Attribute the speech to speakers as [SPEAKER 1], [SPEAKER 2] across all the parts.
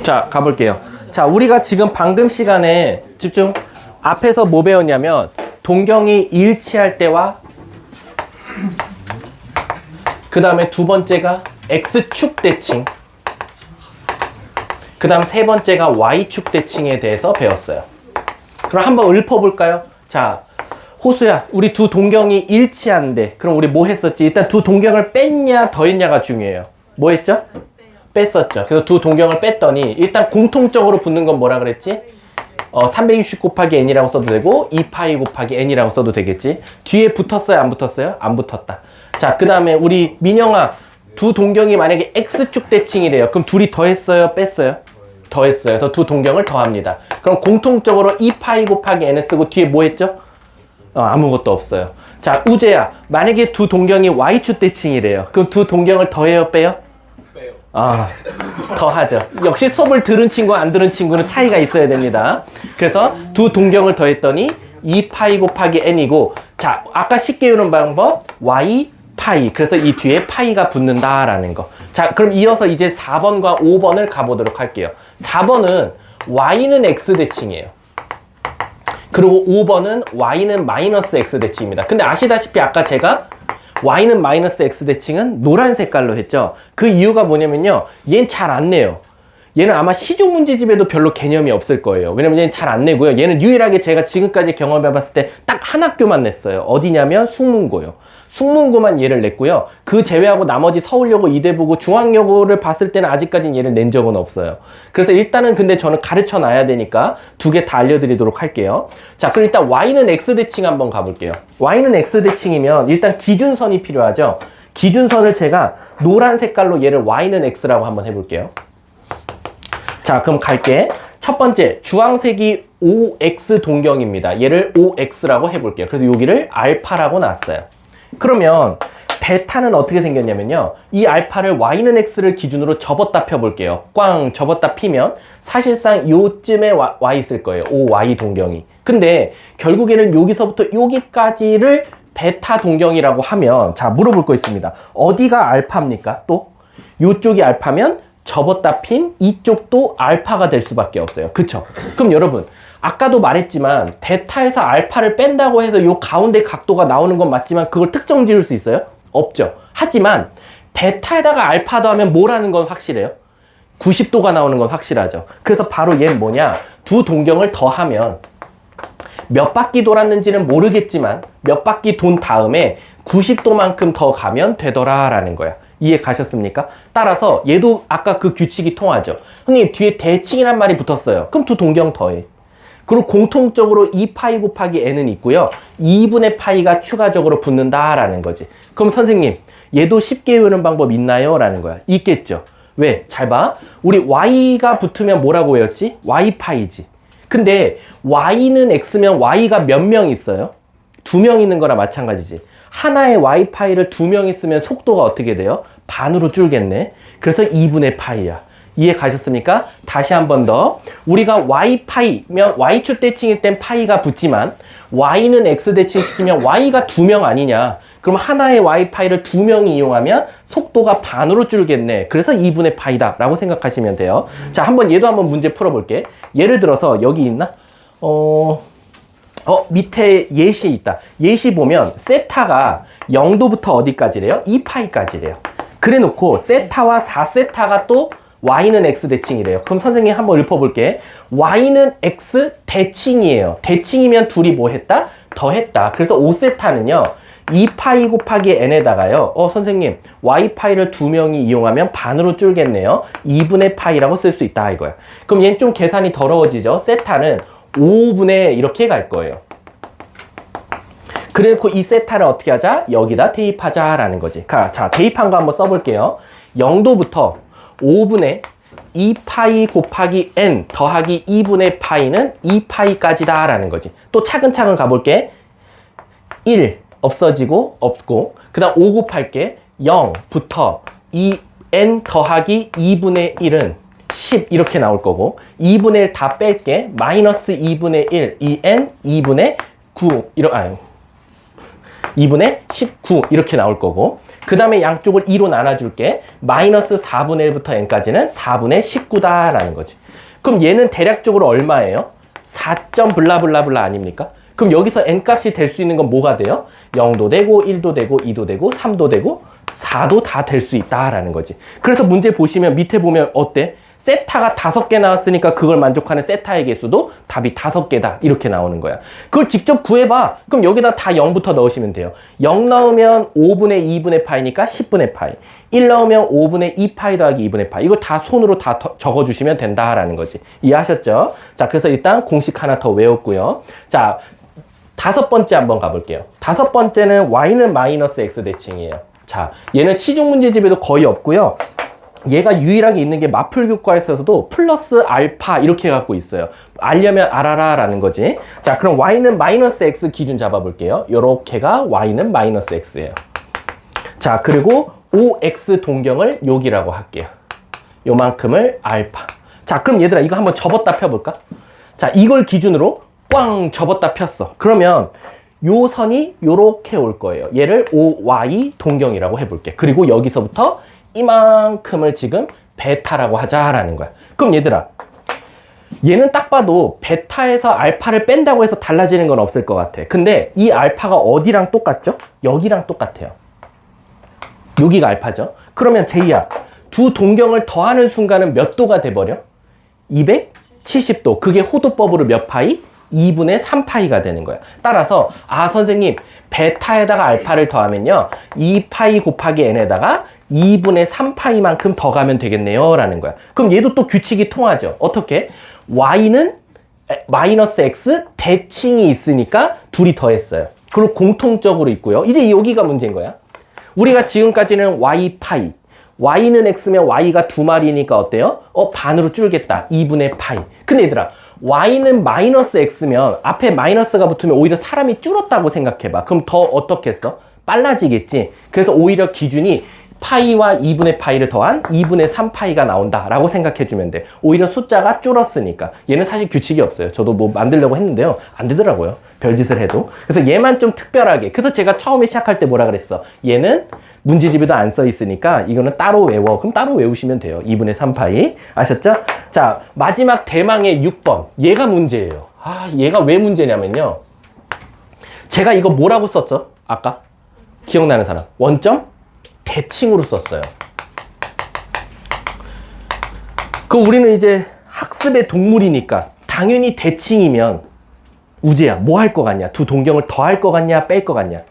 [SPEAKER 1] 자, 가볼게요. 자, 우리가 지금 방금 시간에 집중. 앞에서 뭐 배웠냐면 동경이 일치할 때와 그 다음에 두 번째가 X축 대칭, 그 다음 세 번째가 Y축 대칭에 대해서 배웠어요. 그럼 한번 읊어볼까요? 자, 호수야, 우리 두 동경이 일치하는데 그럼 우리 뭐 했었지? 일단 두 동경을 뺐냐 더했냐가 중요해요. 뭐 했죠? 뺐었죠. 그래서 두 동경을 뺐더니 일단 공통적으로 붙는 건 뭐라 그랬지? 360 곱하기 n이라고 써도 되고 2파이 곱하기 n이라고 써도 되겠지. 뒤에 붙었어요? 안 붙었어요? 안 붙었다. 자, 그 다음에 우리 민영아, 두 동경이 만약에 X축 대칭이래요. 그럼 둘이 더했어요? 뺐어요? 더했어요. 그래서 두 동경을 더합니다. 그럼 공통적으로 2파이 곱하기 n을 쓰고 뒤에 뭐 했죠? 아무것도 없어요. 자, 우재야, 만약에 두 동경이 Y축 대칭이래요. 그럼 두 동경을 더해요? 빼요?
[SPEAKER 2] 빼요.
[SPEAKER 1] 더하죠. 역시 수업을 들은 친구와 안 들은 친구는 차이가 있어야 됩니다. 그래서 두 동경을 더했더니 2파이 곱하기 n이고, 자, 아까 쉽게 외우는 방법 y 파이. 그래서 이 뒤에 파이가 붙는다라는 거. 자, 그럼 이어서 이제 4번과 5번을 가보도록 할게요. 4번은 y는 x 대칭이에요. 그리고 5번은 y는 마이너스 x 대칭입니다. 근데 아시다시피 아까 제가 y는 마이너스 x 대칭은 노란 색깔로 했죠. 그 이유가 뭐냐면요, 얘는 잘 안 내요. 얘는 아마 시중 문제집에도 별로 개념이 없을 거예요. 왜냐면 얘는 잘 안 내고요. 얘는 유일하게 제가 지금까지 경험해봤을 때 딱 한 학교만 냈어요. 어디냐면 숙문고요. 숙문고만 얘를 냈고요. 그 제외하고 나머지 서울여고, 이대부고, 중앙여고를 봤을 때는 아직까지는 얘를 낸 적은 없어요. 그래서 일단은 근데 저는 가르쳐 놔야 되니까 두 개 다 알려드리도록 할게요. 자, 그럼 일단 y는 x대칭 한번 가볼게요. y는 x대칭이면 일단 기준선이 필요하죠. 기준선을 제가 노란 색깔로 얘를 y는 x라고 한번 해볼게요. 자, 그럼 갈게. 첫 번째, 주황색이 5x 동경입니다. 얘를 5x라고 해볼게요. 그래서 여기를 알파라고 놨어요. 그러면 베타는 어떻게 생겼냐면요, 이 알파를 y는 x를 기준으로 접었다 펴볼게요. 꽝 접었다 피면 사실상 요쯤에 와 있을 거예요. 5y 동경이. 근데 결국에는 여기서부터 여기까지를 베타 동경이라고 하면, 자, 물어볼 거 있습니다. 어디가 알파입니까? 또 요쪽이 알파면 접었다 핀 이쪽도 알파가 될 수밖에 없어요. 그쵸? 그럼 여러분, 아까도 말했지만 베타에서 알파를 뺀다고 해서 요 가운데 각도가 나오는 건 맞지만 그걸 특정 지을 수 있어요? 없죠. 하지만 베타에다가 알파 더하면 뭐라는 건 확실해요? 90도가 나오는 건 확실하죠. 그래서 바로 얘는 뭐냐, 두 동경을 더하면 몇 바퀴 돌았는지는 모르겠지만 몇 바퀴 돈 다음에 90도만큼 더 가면 되더라라는 거야. 이해 가셨습니까? 따라서 얘도 아까 그 규칙이 통하죠. 형님, 뒤에 대칭이란 말이 붙었어요. 그럼 두 동경 더해. 그리고 공통적으로 2파이 곱하기 n은 있고요. 2분의 파이가 추가적으로 붙는다라는 거지. 그럼 선생님, 얘도 쉽게 외우는 방법 있나요? 라는 거야. 있겠죠. 왜? 잘 봐. 우리 y가 붙으면 뭐라고 외웠지? y파이지. 근데 y는 x면 y가 몇 명 있어요? 2명 있는 거나 마찬가지지. 하나의 y파이를 2명 있으면 속도가 어떻게 돼요? 반으로 줄겠네. 그래서 2분의 파이야. 이해 가셨습니까? 다시 한 번 더. 우리가 y파이면 y축 대칭일 땐 파이가 붙지만 y는 x 대칭 시키면 y가 2명 아니냐. 그럼 하나의 y파이를 2명이 이용하면 속도가 반으로 줄겠네. 그래서 2분의 파이다 라고 생각하시면 돼요. 자, 한번 얘도 한번 문제 풀어볼게. 예를 들어서 여기 있나? 밑에 예시 있다. 예시 보면 세타가 0도부터 어디까지래요? 2파이까지래요. 그래 놓고 세타와 4세타가 또 y는 x 대칭이래요. 그럼 선생님 한번 읊어볼게. y는 x 대칭이에요. 대칭이면 둘이 뭐 했다? 더했다. 그래서 5세타는요 2파이 곱하기 n에다가요, 선생님 y파이를 2명이 이용하면 반으로 줄겠네요. 2분의 파이라고 쓸 수 있다 이거야. 그럼 얘는 좀 계산이 더러워지죠. 세타는 5분의 이렇게 갈 거예요. 그래놓고 이 세타를 어떻게 하자? 여기다 대입하자라는 거지. 자, 대입한 거 한번 써볼게요. 0도부터 5분의 2파이 곱하기 n 더하기 2분의 파이는 2파이까지다 라는 거지. 또 차근차근 가볼게. 1 없어지고 없고, 그 다음 5 곱할게. 0부터 2n 더하기 2분의 1은 10 이렇게 나올 거고, 2분의 1 다 뺄게. 마이너스 2분의 1 2n 2분의 9 2분의 19 이렇게 나올 거고, 그 다음에 양쪽을 2로 나눠줄게. 마이너스 4분의 1부터 n까지는 4분의 19다라는 거지. 그럼 얘는 대략적으로 얼마예요? 4. 블라블라블라 아닙니까? 그럼 여기서 n값이 될 수 있는 건 뭐가 돼요? 0도 되고 1도 되고 2도 되고 3도 되고 4도 다 될 수 있다라는 거지. 그래서 문제 보시면 밑에 보면 어때? 세타가 5개 나왔으니까 그걸 만족하는 세타의 개수도 답이 5개다 이렇게 나오는 거야. 그걸 직접 구해봐. 그럼 여기다 다 0부터 넣으시면 돼요. 0 넣으면 5분의 2분의 파이니까 10분의 파이. 1 넣으면 5분의 2파이 더하기 2분의 파이. 이거 다 손으로 다 적어주시면 된다라는 거지. 이해하셨죠? 자, 그래서 일단 공식 하나 더 외웠고요. 자, 5번째 한번 가볼게요. 5번째는 y는 마이너스 x 대칭이에요. 자, 얘는 시중 문제집에도 거의 없고요. 얘가 유일하게 있는 게 마풀교과에서도 플러스 알파 이렇게 해갖고 있어요. 알려면 알아라 라는 거지. 자, 그럼 y는 마이너스 x 기준 잡아볼게요. 요렇게가 y는 마이너스 x예요. 자, 그리고 5x 동경을 여기라고 할게요. 요만큼을 알파. 자, 그럼 얘들아 이거 한번 접었다 펴볼까? 자, 이걸 기준으로 꽝 접었다 폈어. 그러면 요 선이 요렇게 올 거예요. 얘를 5y 동경이라고 해볼게. 그리고 여기서부터 이만큼을 지금 베타라고 하자라는 거야. 그럼 얘들아, 얘는 딱 봐도 베타에서 알파를 뺀다고 해서 달라지는 건 없을 것 같아. 근데 이 알파가 어디랑 똑같죠? 여기랑 똑같아요. 여기가 알파죠. 그러면 제이야, 두 동경을 더하는 순간은 몇 도가 돼버려? 270도. 그게 호도법으로 몇 파이? 2분의 3파이가 되는 거야. 따라서 아 선생님 베타에다가 알파를 더하면요 2파이 곱하기 n에다가 2분의 3파이만큼 더 가면 되겠네요 라는 거야. 그럼 얘도 또 규칙이 통하죠. 어떻게? y는 마이너스 x 대칭이 있으니까 둘이 더했어요. 그리고 공통적으로 있고요. 이제 여기가 문제인 거야. 우리가 지금까지는 y파이, y는 x면 y가 두 마리니까 어때요? 반으로 줄겠다. 2분의 파이. 근데 얘들아 y는 마이너스 x면 앞에 마이너스가 붙으면 오히려 사람이 줄었다고 생각해봐. 그럼 더 어떻게 했어? 빨라지겠지. 그래서 오히려 기준이 파이와 2분의 파이를 더한 2분의 3파이가 나온다라고 생각해주면 돼. 오히려 숫자가 줄었으니까. 얘는 사실 규칙이 없어요. 저도 뭐 만들려고 했는데요. 안 되더라고요. 별짓을 해도. 그래서 얘만 좀 특별하게. 그래서 제가 처음에 시작할 때 뭐라 그랬어? 얘는 문제집에도 안 써 있으니까 이거는 따로 외워. 그럼 따로 외우시면 돼요. 2분의 3파이. 아셨죠? 자, 마지막 대망의 6번. 얘가 문제예요. 아, 얘가 왜 문제냐면요. 제가 이거 뭐라고 썼죠? 아까? 기억나는 사람? 원점? 대칭으로 썼어요. 그 우리는 이제 학습의 동물이니까 당연히 대칭이면 우재야 뭐 할 것 같냐? 두 동경을 더 할 것 같냐? 뺄 것 같냐?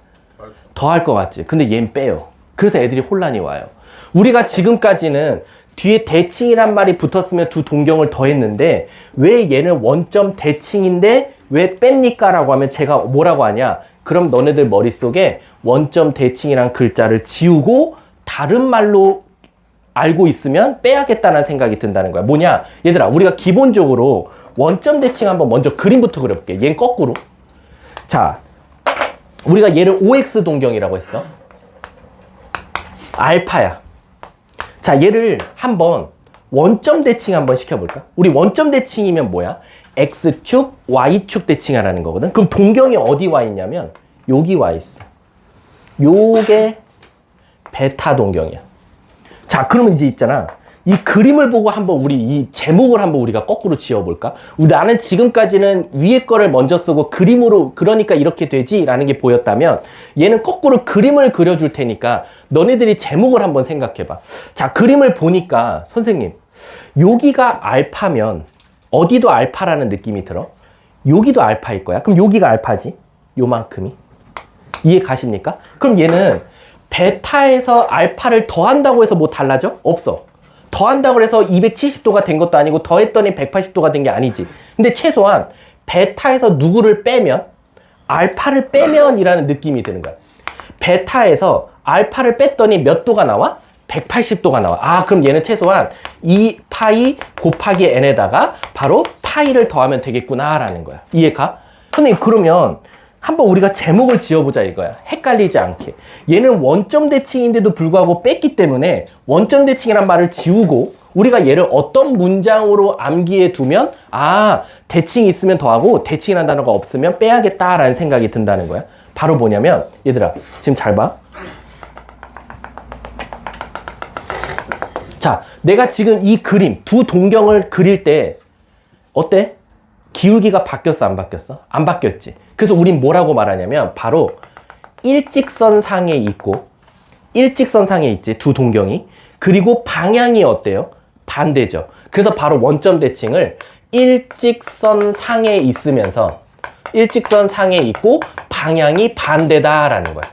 [SPEAKER 1] 더 할 것 같지. 근데 얘는 빼요. 그래서 애들이 혼란이 와요. 우리가 지금까지는 뒤에 대칭이란 말이 붙었으면 두 동경을 더했는데 왜 얘는 원점 대칭인데 왜 뺍니까? 라고 하면 제가 뭐라고 하냐? 그럼 너네들 머릿속에 원점 대칭이란 글자를 지우고 다른 말로 알고 있으면 빼야겠다는 생각이 든다는 거야. 뭐냐? 얘들아, 우리가 기본적으로 원점 대칭 한번 먼저 그림부터 그려볼게. 얘는 거꾸로. 자, 우리가 얘를 OX 동경이라고 했어. 알파야. 자, 얘를 한번 원점 대칭 한번 시켜볼까? 우리 원점 대칭이면 뭐야? X축, Y축 대칭하라는 거거든. 그럼 동경이 어디 와 있냐면 여기 와 있어. 요게 베타 동경이야. 자, 그러면 이제 있잖아. 이 그림을 보고 한번 우리 이 제목을 한번 우리가 거꾸로 지어볼까? 나는 지금까지는 위에 거를 먼저 쓰고 그림으로 그러니까 이렇게 되지 라는 게 보였다면 얘는 거꾸로 그림을 그려줄 테니까 너네들이 제목을 한번 생각해봐. 자, 그림을 보니까 선생님 여기가 알파면 어디도 알파라는 느낌이 들어? 여기도 알파일 거야. 그럼 여기가 알파지? 요만큼이. 이해 가십니까? 그럼 얘는 베타에서 알파를 더한다고 해서 뭐 달라져? 없어. 더한다고 해서 270도가 된 것도 아니고 더했더니 180도가 된 게 아니지. 근데 최소한 베타에서 누구를 빼면 알파를 빼면 이라는 느낌이 드는 거야. 베타에서 알파를 뺐더니 몇 도가 나와? 180도가 나와. 아, 그럼 얘는 최소한 2파이 곱하기 n에다가 바로 파이를 더하면 되겠구나 라는 거야. 이해가? 근데 그러면 한번 우리가 제목을 지어보자 이거야. 헷갈리지 않게. 얘는 원점 대칭인데도 불구하고 뺐기 때문에 원점 대칭이란 말을 지우고 우리가 얘를 어떤 문장으로 암기해 두면 아, 대칭이 있으면 더하고 대칭이라는 단어가 없으면 빼야겠다라는 생각이 든다는 거야. 바로 뭐냐면 얘들아 지금 잘 봐. 자, 내가 지금 이 그림 두 동경을 그릴 때 어때? 기울기가 바뀌었어 안 바뀌었어? 안 바뀌었지. 그래서 우린 뭐라고 말하냐면 바로 일직선상에 있고 일직선상에 있지 두 동경이. 그리고 방향이 어때요? 반대죠. 그래서 바로 원점 대칭을 일직선상에 있으면서 일직선상에 있고 방향이 반대다라는 거야.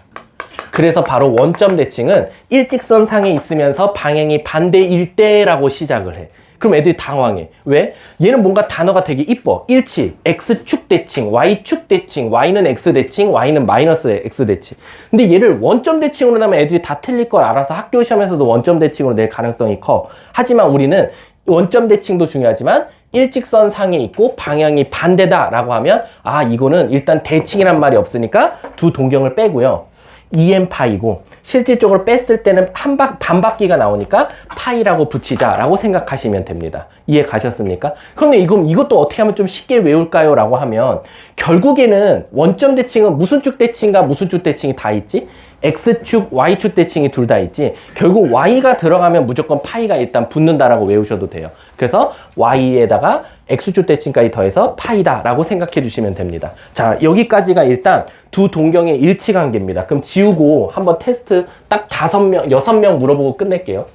[SPEAKER 1] 그래서 바로 원점 대칭은 일직선상에 있으면서 방향이 반대일 때라고 시작을 해. 그럼 애들이 당황해. 왜? 얘는 뭔가 단어가 되게 이뻐. 일치, X축 대칭, Y축 대칭, Y는 X 대칭, Y는 마이너스 X 대칭. 근데 얘를 원점 대칭으로 하면 애들이 다 틀릴 걸 알아서 학교 시험에서도 원점 대칭으로 낼 가능성이 커. 하지만 우리는 원점 대칭도 중요하지만 일직선 상에 있고 방향이 반대다라고 하면 아 이거는 일단 대칭이란 말이 없으니까 두 동경을 빼고요. 2n 파이고 실질적으로 뺐을 때는 반바퀴가 나오니까 파이라고 붙이자라고 생각하시면 됩니다. 이해 가셨습니까? 그러면 이것도 어떻게 하면 좀 쉽게 외울까요? 라고 하면 결국에는 원점 대칭은 무슨 축 대칭과 무슨 축 대칭이 다 있지? X축, Y축 대칭이 둘 다 있지. 결국 Y가 들어가면 무조건 파이가 일단 붙는다라고 외우셔도 돼요. 그래서 Y에다가 X축 대칭까지 더해서 파이다라고 생각해 주시면 됩니다. 자, 여기까지가 일단 두 동경의 일치 관계입니다. 그럼 지우고 한번 테스트 딱 5명, 6명 물어보고 끝낼게요.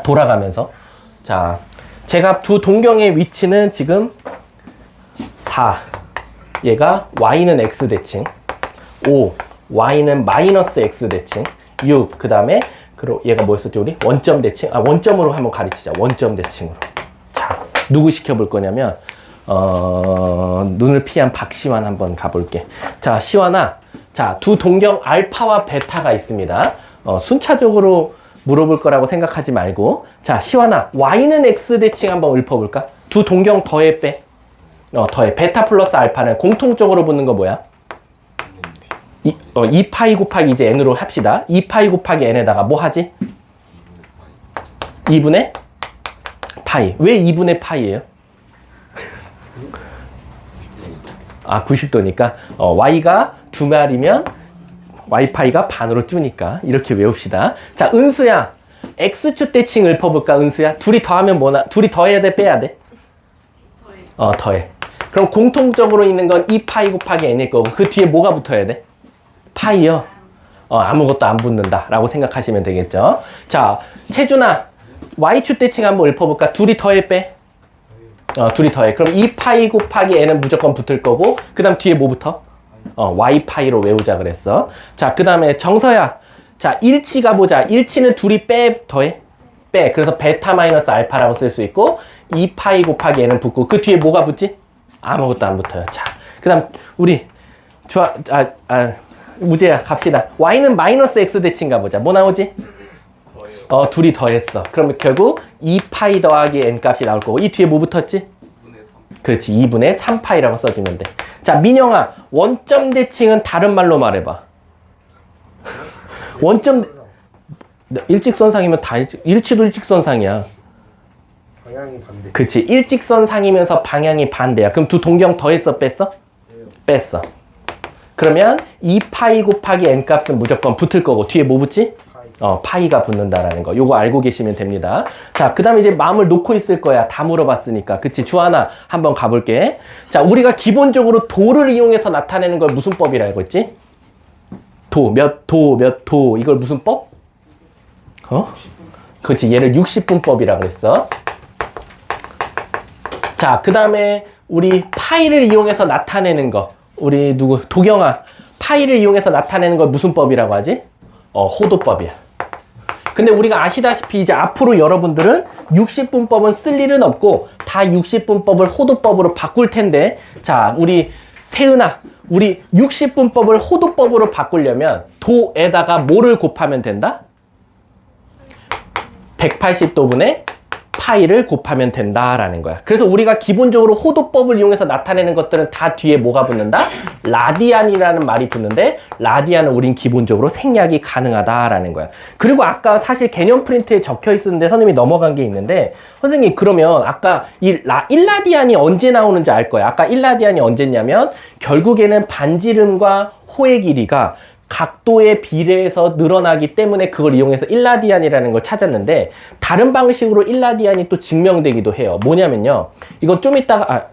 [SPEAKER 1] 돌아가면서. 자, 제가 두 동경의 위치는 지금 4. 얘가 Y는 X 대칭. 5. Y는 마이너스 X 대칭. 6. 그 다음에 그리고 얘가 뭐였었죠 우리? 원점 대칭. 아 원점으로 한번 가르치자. 원점 대칭으로. 자 누구 시켜볼 거냐면 눈을 피한 박시환 한번 가볼게. 자 시환아, 자 두 동경 알파와 베타가 있습니다. 순차적으로 물어볼 거라고 생각하지 말고. 자 시환아, Y는 X 대칭 한번 읊어볼까? 두 동경 더해 빼. 더해. 베타 플러스 알파는 공통적으로 붙는 거 뭐야? 2파이 곱하기 이제 n으로 합시다. 2파이 곱하기 n에다가 뭐 하지? 2분의 파이. 왜 2분의 파이예요? 아 90도니까 y가 두 마리면 y파이가 반으로 줄니까 이렇게 외웁시다. 자 은수야, x축 대칭 읊어볼까? 은수야 둘이 더하면 뭐나? 둘이 더해야 돼 빼야 돼? 더해. 그럼 공통적으로 있는 건 2파이 곱하기 n일 거고 그 뒤에 뭐가 붙어야 돼? 파이요. 아무것도 안 붙는다 라고 생각하시면 되겠죠. 자 채준아, y축 대칭 한번 읊어볼까? 둘이 더해 빼? 둘이 더해. 그럼 2파이 곱하기 n은 무조건 붙을 거고 그 다음 뒤에 뭐 붙어? y파이로 외우자 그랬어. 자 그 다음에 정서야, 자 일치 가보자. 일치는 둘이 빼 더해? 빼. 그래서 베타 마이너스 알파라고 쓸 수 있고 2파이 곱하기 n은 붙고 그 뒤에 뭐가 붙지? 아무것도 안 붙어요. 자 그 다음 우리 무제야 갑시다. y는 마이너스 x 대칭 가보자. 뭐 나오지? 둘이 더했어. 그러면 결국 2파이 더하기 n 값이 나올 거고 이 뒤에 뭐 붙었지? 그렇지, 2분의 3파이라고 써주면 돼. 자 민영아, 원점 대칭은 다른 말로 말해봐. 원점 일직선상이면 다 일치도 일직선상이야.
[SPEAKER 2] 방향이 반대.
[SPEAKER 1] 그치, 일직선상이면서 방향이 반대야. 그럼 두 동경 더했어 뺐어? 뺐어. 그러면 2파이 곱하기 n 값은 무조건 붙을 거고 뒤에 뭐 붙지? 파이가 붙는다라는 거. 요거 알고 계시면 됩니다. 자, 그 다음에 이제 마음을 놓고 있을 거야. 다 물어봤으니까. 그치? 주하나 한번 가볼게. 자, 우리가 기본적으로 도를 이용해서 나타내는 걸 무슨 법이라 알고 있지? 몇 도. 이걸 무슨 법? 그렇지. 얘를 60분법이라 그랬어. 자, 그 다음에 우리 파이를 이용해서 나타내는 거. 우리 도경아. 파이를 이용해서 나타내는 걸 무슨 법이라고 하지? 호도법이야. 근데 우리가 아시다시피 이제 앞으로 여러분들은 60분법은 쓸 일은 없고 다 60분법을 호도법으로 바꿀 텐데, 자, 우리 세은아, 우리 60분법을 호도법으로 바꾸려면 도에다가 뭐를 곱하면 된다? 180도분의 2파이를 곱하면 된다라는 거야. 그래서 우리가 기본적으로 호도법을 이용해서 나타내는 것들은 다 뒤에 뭐가 붙는다? 라디안이라는 말이 붙는데 라디안은 우린 기본적으로 생략이 가능하다라는 거야. 그리고 아까 사실 개념 프린트에 적혀 있었는데 선생님이 넘어간 게 있는데 선생님 그러면 아까 이 1라디안이 언제 나오는지 알 거야. 아까 1라디안이 언제냐면 결국에는 반지름과 호의 길이가 각도에 비례해서 늘어나기 때문에 그걸 이용해서 1라디안이라는 걸 찾았는데 다른 방식으로 1라디안이 또 증명되기도 해요. 뭐냐면요. 이건 좀 이따가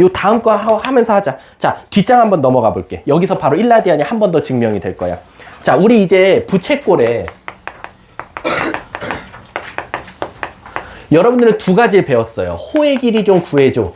[SPEAKER 1] 요 다음 거 하면서 하자. 자, 뒷장 한번 넘어가 볼게. 여기서 바로 1라디안이 한 번 더 증명이 될 거야. 자, 우리 이제 부채꼴에 여러분들은 두 가지를 배웠어요. 호의 길이 좀 구해줘.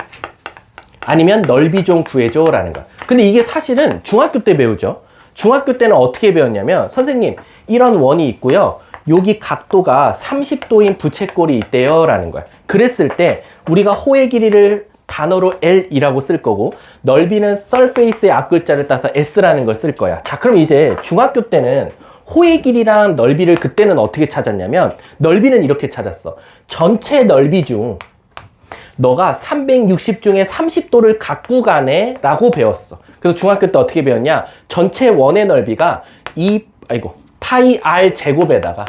[SPEAKER 1] 아니면 넓이 좀 구해줘 라는 거야. 근데 이게 사실은 중학교 때 배우죠. 중학교 때는 어떻게 배웠냐면 선생님 이런 원이 있고요. 여기 각도가 30도인 부채꼴이 있대요 라는 거야. 그랬을 때 우리가 호의 길이를 단어로 L이라고 쓸 거고 넓이는 surface의 앞글자를 따서 S라는 걸 쓸 거야. 자, 그럼 이제 중학교 때는 호의 길이랑 넓이를 그때는 어떻게 찾았냐면 넓이는 이렇게 찾았어. 전체 넓이 중 너가 360 중에 30도를 갖고 가네 라고 배웠어. 그래서 중학교 때 어떻게 배웠냐? 전체 원의 넓이가 파이 r 제곱에다가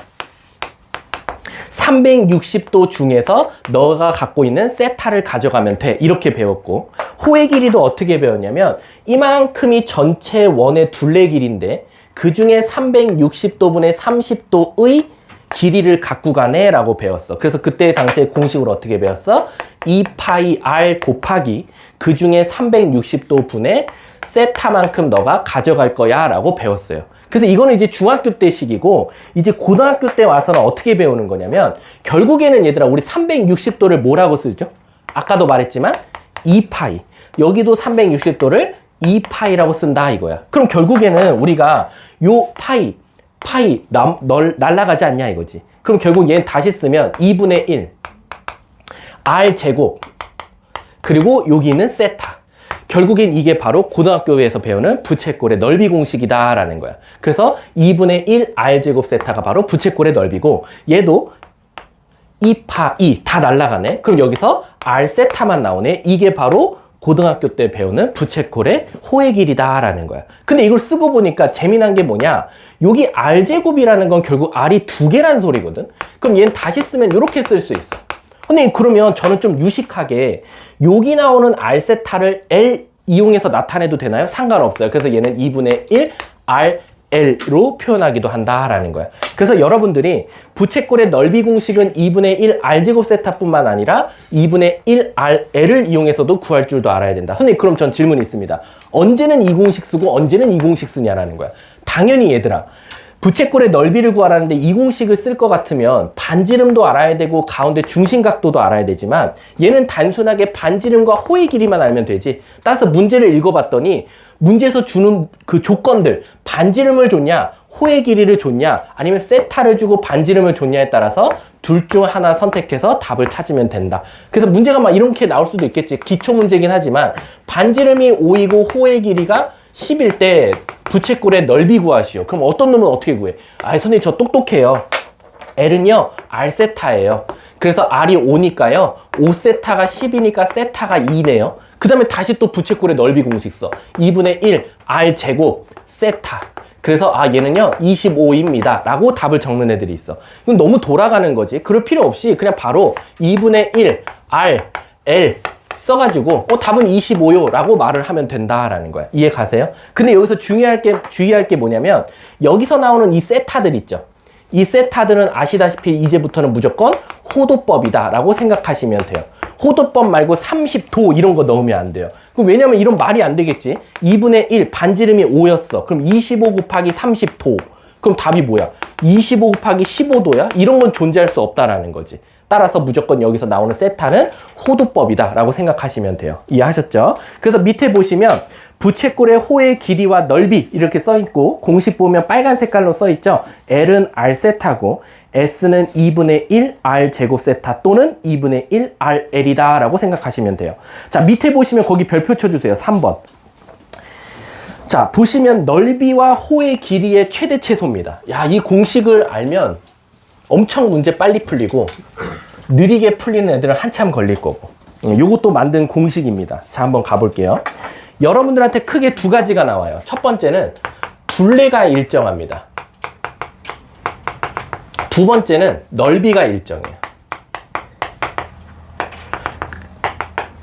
[SPEAKER 1] 360도 중에서 너가 갖고 있는 세타를 가져가면 돼. 이렇게 배웠고 호의 길이도 어떻게 배웠냐면 이만큼이 전체 원의 둘레 길이인데 그 중에 360도분의 30도의 길이를 갖고 가네 라고 배웠어. 그래서 그때 당시에 공식을 어떻게 배웠어? 2파이 r 곱하기 그 중에 360도 분의 세타만큼 너가 가져갈 거야 라고 배웠어요. 그래서 이거는 이제 중학교 때 식이고 이제 고등학교 때 와서는 어떻게 배우는 거냐면 결국에는 얘들아 우리 360도를 뭐라고 쓰죠? 아까도 말했지만 2파이 여기도 360도를 2파이라고 쓴다 이거야. 그럼 결국에는 우리가 요 파이 날라가지 않냐 이거지. 그럼 결국 얘는 다시 쓰면 2분의 1 r 제곱 그리고 여기는 세타. 결국엔 이게 바로 고등학교에서 배우는 부채꼴의 넓이 공식이다 라는 거야. 그래서 2분의 1 r 제곱 세타가 바로 부채꼴의 넓이고 얘도 2파 다 날라가네. 그럼 여기서 r 세타만 나오네. 이게 바로 고등학교 때 배우는 부채꼴의 호의 길이다 라는 거야. 근데 이걸 쓰고 보니까 재미난 게 뭐냐, 여기 r제곱이라는 건 결국 r이 두 개란 소리거든. 그럼 얘는 다시 쓰면 이렇게 쓸 수 있어. 근데 그러면 저는 좀 유식하게 여기 나오는 r세타를 L 이용해서 나타내도 되나요? 상관없어요. 그래서 얘는 2분의 1 RL로 표현하기도 한다라는 거야. 그래서 여러분들이 부채꼴의 넓이 공식은 2분의 1 R제곱 세타뿐만 아니라 2분의 1 RL을 이용해서도 구할 줄도 알아야 된다. 선생님 그럼 전 질문이 있습니다. 언제는 이 공식 쓰고 언제는 이 공식 쓰냐라는 거야. 당연히 얘들아. 부채꼴의 넓이를 구하라는데 이 공식을 쓸 것 같으면 반지름도 알아야 되고 가운데 중심각도도 알아야 되지만 얘는 단순하게 반지름과 호의 길이만 알면 되지. 따라서 문제를 읽어봤더니 문제에서 주는 그 조건들, 반지름을 줬냐 호의 길이를 줬냐 아니면 세타를 주고 반지름을 줬냐에 따라서 둘 중 하나 선택해서 답을 찾으면 된다. 그래서 문제가 막 이렇게 나올 수도 있겠지. 기초 문제긴 하지만 반지름이 5이고 호의 길이가 10일 때 부채꼴의 넓이 구하시오. 그럼 어떤 놈은 어떻게 구해? 선생님 저 똑똑해요. L은요 R세타예요. 그래서 R이 5니까요 5세타가 10이니까 세타가 2네요. 그 다음에 다시 또 부채꼴의 넓이 공식 써. 2분의 1 R제곱 세타. 그래서 얘는요 25입니다 라고 답을 적는 애들이 있어. 이건 너무 돌아가는 거지. 그럴 필요 없이 그냥 바로 2분의 1 R L 써가지고 답은 25요 라고 말을 하면 된다라는 거야. 이해 가세요? 근데 여기서 주의할 게 뭐냐면 여기서 나오는 이 세타들 있죠. 이 세타들은 아시다시피 이제부터는 무조건 호도법이다 라고 생각하시면 돼요. 호도법 말고 30도 이런 거 넣으면 안 돼요. 왜냐면 이런 말이 안 되겠지. 2분의 1 반지름이 5였어. 그럼 25 곱하기 30도. 그럼 답이 뭐야? 25 곱하기 15도야? 이런 건 존재할 수 없다라는 거지. 따라서 무조건 여기서 나오는 세타는 호도법이다 라고 생각하시면 돼요. 이해하셨죠? 그래서 밑에 보시면 부채꼴의 호의 길이와 넓이 이렇게 써있고 공식 보면 빨간 색깔로 써있죠. L은 R세타고 S는 2분의 1 R제곱 세타 또는 2분의 1 RL이다 라고 생각하시면 돼요. 자, 밑에 보시면 거기 별표 쳐주세요. 3번. 자, 보시면 넓이와 호의 길이의 최대 최소입니다. 야, 이 공식을 알면 엄청 문제 빨리 풀리고 느리게 풀리는 애들은 한참 걸릴 거고. 요것도 만든 공식입니다. 자, 한번 가볼게요. 여러분들한테 크게 두 가지가 나와요. 첫 번째는 둘레가 일정합니다. 두 번째는 넓이가 일정해요.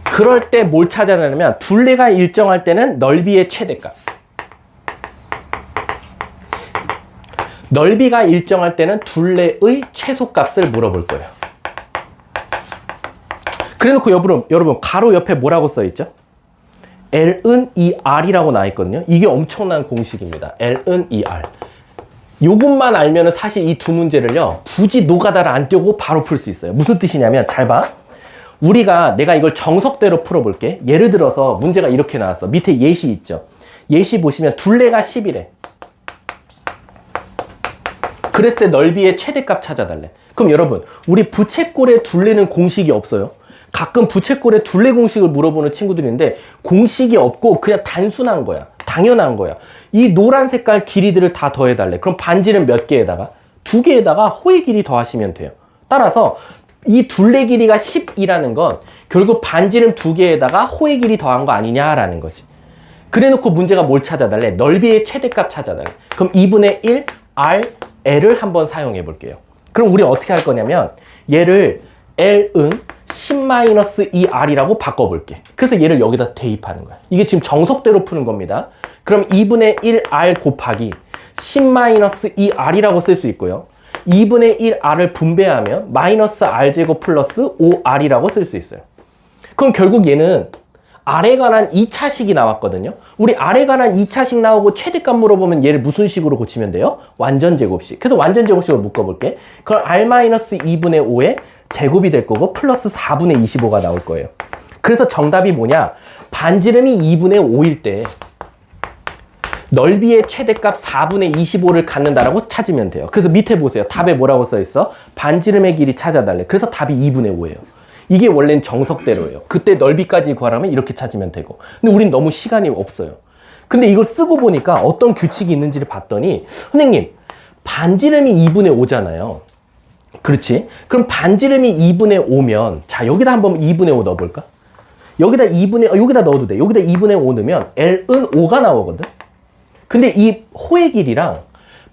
[SPEAKER 1] 그럴 때 뭘 찾아내냐면 둘레가 일정할 때는 넓이의 최대값, 넓이가 일정할 때는 둘레의 최소값을 물어볼 거예요. 그래놓고 여러분 가로 옆에 뭐라고 써있죠? L은 2R이라고 나와있거든요. 이게 엄청난 공식입니다. L은 2R. 요것만 알면은 사실 이 두 문제를요, 굳이 노가다를 안 떼고 바로 풀 수 있어요. 무슨 뜻이냐면, 잘 봐. 내가 이걸 정석대로 풀어볼게. 예를 들어서 문제가 이렇게 나왔어. 밑에 예시 있죠? 예시 보시면 둘레가 10이래. 그랬을 때 넓이의 최대값 찾아달래. 그럼 여러분, 우리 부채꼴의 둘레는 공식이 없어요. 가끔 부채꼴의 둘레 공식을 물어보는 친구들이 있는데 공식이 없고 그냥 단순한 거야. 당연한 거야. 이 노란 색깔 길이들을 다 더해달래. 그럼 반지름 몇 개에다가? 2개에다가 호의 길이 더하시면 돼요. 따라서 이 둘레 길이가 10이라는 건 결국 반지름 2개에다가 호의 길이 더한 거 아니냐라는 거지. 그래놓고 문제가 뭘 찾아달래? 넓이의 최대값 찾아달래. 그럼 2분의 1 R L을 한번 사용해 볼게요. 그럼 우리 어떻게 할 거냐면 얘를 L은 10-2R이라고 바꿔볼게. 그래서 얘를 여기다 대입하는 거야. 이게 지금 정석대로 푸는 겁니다. 그럼 2분의 1R 곱하기 10-2R이라고 쓸 수 있고요. 2분의 1R을 분배하면 마이너스 R제곱 플러스 5R이라고 쓸 수 있어요. 그럼 결국 얘는 R에 관한 2차식이 나왔거든요. 우리 R에 관한 2차식 나오고 최대값 물어보면 얘를 무슨 식으로 고치면 돼요? 완전제곱식. 그래서 완전제곱식으로 묶어볼게. 그럼 R-2분의 5의 제곱이 될 거고 플러스 4분의 25가 나올 거예요. 그래서 정답이 뭐냐? 반지름이 2분의 5일 때 넓이의 최대값 4분의 25를 갖는다라고 찾으면 돼요. 그래서 밑에 보세요. 답에 뭐라고 써있어? 반지름의 길이 찾아달래. 그래서 답이 2분의 5예요. 이게 원래는 정석대로예요. 그때 넓이까지 구하려면 이렇게 찾으면 되고. 근데 우린 너무 시간이 없어요. 근데 이걸 쓰고 보니까 어떤 규칙이 있는지를 봤더니, 선생님, 반지름이 2분의 5잖아요. 그렇지? 그럼 반지름이 2분의 5면, 자, 여기다 한번 2분의 5 넣어볼까? 여기다 넣어도 돼. 여기다 2분의 5 넣으면 L은 5가 나오거든? 근데 이 호의 길이랑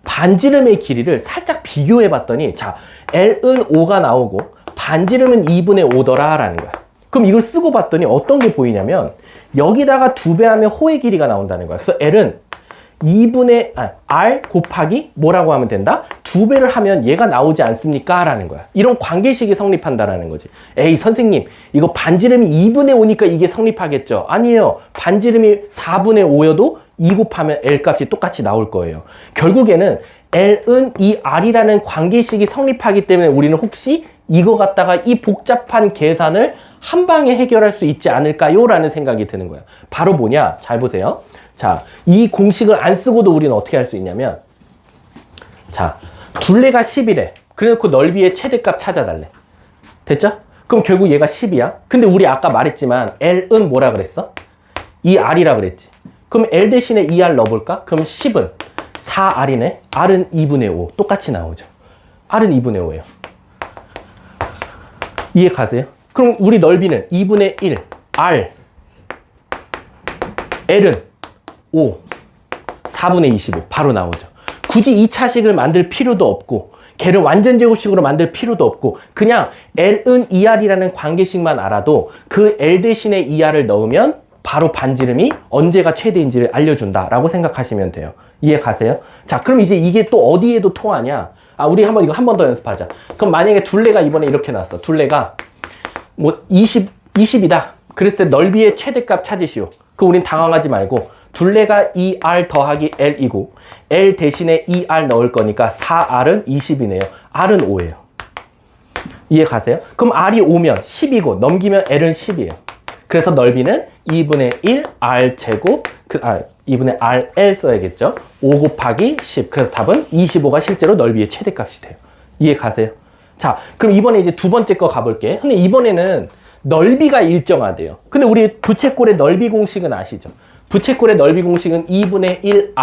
[SPEAKER 1] 반지름의 길이를 살짝 비교해 봤더니, 자, L은 5가 나오고, 반지름은 2분의 5더라 라는 거야. 그럼 이걸 쓰고 봤더니 어떤 게 보이냐면 여기다가 2배 하면 호의 길이가 나온다는 거야. 그래서 L은 R 곱하기 뭐라고 하면 된다? 2배를 하면 얘가 나오지 않습니까? 라는 거야. 이런 관계식이 성립한다라는 거지. 에이 선생님, 이거 반지름이 2분의 5니까 이게 성립하겠죠? 아니에요. 반지름이 4분의 5여도 2 곱하면 L 값이 똑같이 나올 거예요. 결국에는 L은 이 R이라는 관계식이 성립하기 때문에 우리는 혹시 이거 갖다가 이 복잡한 계산을 한 방에 해결할 수 있지 않을까요? 라는 생각이 드는 거야. 바로 뭐냐? 잘 보세요. 자, 이 공식을 안 쓰고도 우리는 어떻게 할 수 있냐면, 자, 둘레가 10이래. 그래놓고 넓이의 최대값 찾아달래. 됐죠? 그럼 결국 얘가 10이야. 근데 우리 아까 말했지만 L은 뭐라 그랬어? 2R이라 그랬지. 그럼 L 대신에 2R 넣어볼까? 그럼 10은 4R이네. R은 2분의 5. 똑같이 나오죠. R은 2분의 5예요. 이해 가세요? 그럼 우리 넓이는 2분의 1 R L은 5 4분의 25 바로 나오죠. 굳이 2차식을 만들 필요도 없고 걔를 완전제곱식으로 만들 필요도 없고 그냥 L은 2R이라는 관계식만 알아도 그 L 대신에 2R을 넣으면 바로 반지름이 언제가 최대인지를 알려준다라고 생각하시면 돼요. 이해 가세요? 자, 그럼 이제 이게 또 어디에도 통하냐? 우리 이거 한 번 더 연습하자. 그럼 만약에 둘레가 이번에 이렇게 나왔어. 둘레가 뭐 20이다. 그랬을 때 넓이의 최대값 찾으시오. 그럼 우린 당황하지 말고 둘레가 2R 더하기 L이고 L 대신에 2R 넣을 거니까 4R은 20이네요. R은 5예요. 이해 가세요? 그럼 R이 5면 10이고 넘기면 L은 10이에요. 그래서 넓이는 2분의 1 R 제곱 2분의 RL 써야겠죠. 5 곱하기 10. 그래서 답은 25가 실제로 넓이의 최대값이 돼요. 이해 가세요? 자, 그럼 이번에 이제 두 번째 거 가볼게. 근데 이번에는 넓이가 일정하대요. 근데 우리 부채꼴의 넓이 공식은 아시죠? 부채꼴의 넓이 공식은 2분의 1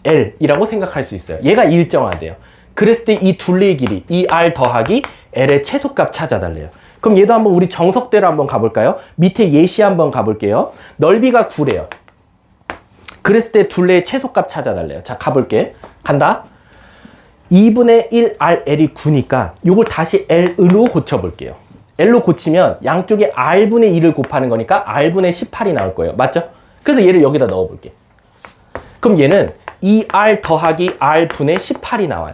[SPEAKER 1] RL이라고 생각할 수 있어요. 얘가 일정하대요. 그랬을 때 이 둘레의 길이, 이 r 더하기 l의 최소값 찾아달래요. 그럼 얘도 한번 우리 정석대로 한번 가볼까요? 밑에 예시 한번 가볼게요. 넓이가 9래요. 그랬을 때 둘레의 최소값 찾아달래요. 자, 가볼게. 간다. 2분의 1 RL이 9니까 요걸 다시 L으로 고쳐볼게요. L로 고치면 양쪽에 R분의 2를 곱하는 거니까 R분의 18이 나올 거예요. 맞죠? 그래서 얘를 여기다 넣어볼게. 그럼 얘는 2R 더하기 R분의 18이 나와요.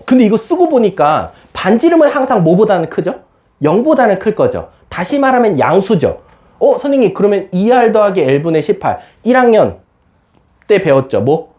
[SPEAKER 1] 근데 이거 쓰고 보니까 반지름은 항상 뭐보다는 크죠? 0보다는 클 거죠. 다시 말하면 양수죠. 선생님 그러면 2R 더하기 L분의 18 1학년 때 배웠죠. 뭐?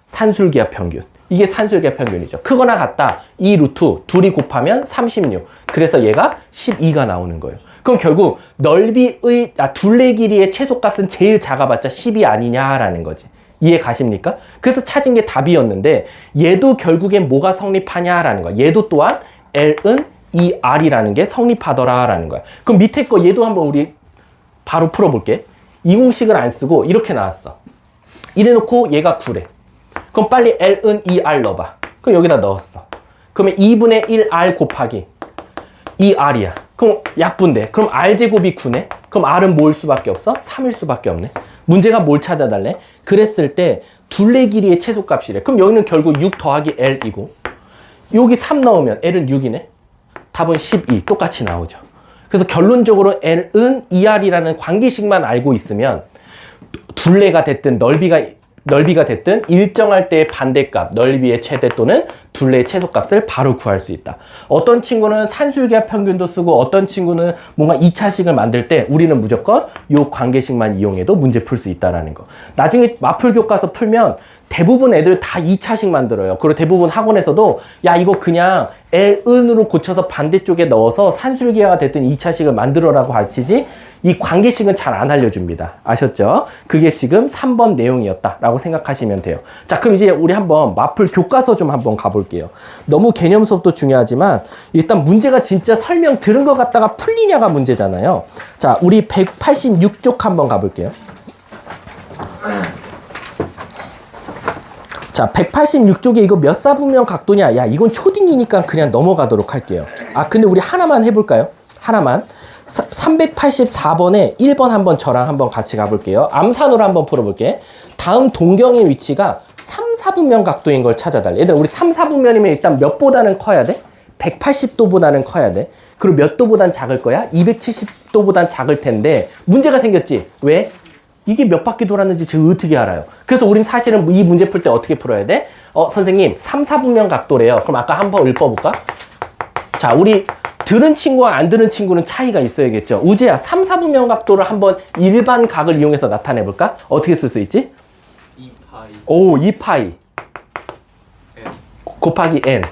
[SPEAKER 1] 산술기하 평균. 이게 산술기하 평균이죠. 크거나 같다. 이 루트 둘이 곱하면 36. 그래서 얘가 12가 나오는 거예요. 그럼 결국 넓이의 둘레 길이의 최소값은 제일 작아봤자 10이 아니냐라는 거지. 이해 가십니까? 그래서 찾은 게 답이었는데 얘도 결국엔 뭐가 성립하냐라는 거야. 얘도 또한 L은 2R이라는 게 성립하더라라는 거야. 그럼 밑에 거 얘도 한번 우리 바로 풀어볼게. 이 공식을 안 쓰고 이렇게 나왔어. 이래놓고 얘가 9래. 그럼 빨리 L은 2R 넣어봐. 그럼 여기다 넣었어. 그러면 2분의 1R 곱하기 2R이야. 그럼 약분돼. 그럼 R제곱이 9네? 그럼 R은 뭐일 수밖에 없어? 3일 수밖에 없네. 문제가 뭘 찾아달래? 그랬을 때 둘레 길이의 최소값이래. 그럼 여기는 결국 6 더하기 L이고 여기 3 넣으면 L은 6이네. 답은 12. 똑같이 나오죠. 그래서 결론적으로 L은 2R이라는 관계식만 알고 있으면 둘레가 됐든 넓이가 됐든 일정할 때의 반대값, 넓이의 최대 또는 둘레의 최소값을 바로 구할 수 있다. 어떤 친구는 산술기하 평균도 쓰고 어떤 친구는 뭔가 2차식을 만들 때 우리는 무조건 이 관계식만 이용해도 문제 풀 수 있다는 거. 나중에 마풀 교과서 풀면 대부분 애들 다 2차식 만들어요. 그리고 대부분 학원에서도 야 이거 그냥 L은으로 고쳐서 반대쪽에 넣어서 산술기하가 됐든 2차식을 만들어라고 가르치지 이 관계식은 잘 안 알려줍니다. 아셨죠? 그게 지금 3번 내용이었다라고 생각하시면 돼요. 자, 그럼 이제 우리 한번 마풀 교과서 좀 한번 가볼게요. 너무 개념 수업도 중요하지만 일단 문제가 진짜 설명 들은 것 같다가 풀리냐가 문제잖아요. 자, 우리 186쪽 한번 가볼게요. 자, 186쪽에 이거 몇 사분면 각도냐? 야, 이건 초딩이니까 그냥 넘어가도록 할게요. 근데 우리 하나만 해볼까요? 하나만. 384번에 1번 한번 저랑 한번 같이 가볼게요. 암산으로 한번 풀어볼게. 다음 동경의 위치가 3, 4분면 각도인 걸 찾아달래. 얘들아, 우리 3, 4분면이면 일단 몇 보다는 커야 돼? 180도보다는 커야 돼. 그리고 몇 도보단 작을 거야? 270도보단 작을 텐데 문제가 생겼지. 왜? 이게 몇 바퀴 돌았는지 제가 어떻게 알아요? 그래서 우린 사실은 이 문제 풀 때 어떻게 풀어야 돼? 선생님 3, 4분면 각도래요. 그럼 아까 한번 읊어볼까? 자, 우리 들은 친구와 안 들은 친구는 차이가 있어야겠죠. 우재야, 3, 4분면 각도를 한번 일반 각을 이용해서 나타내볼까? 어떻게 쓸 수 있지?
[SPEAKER 3] 2파이
[SPEAKER 1] 오, 2파이
[SPEAKER 3] N
[SPEAKER 1] 곱하기 N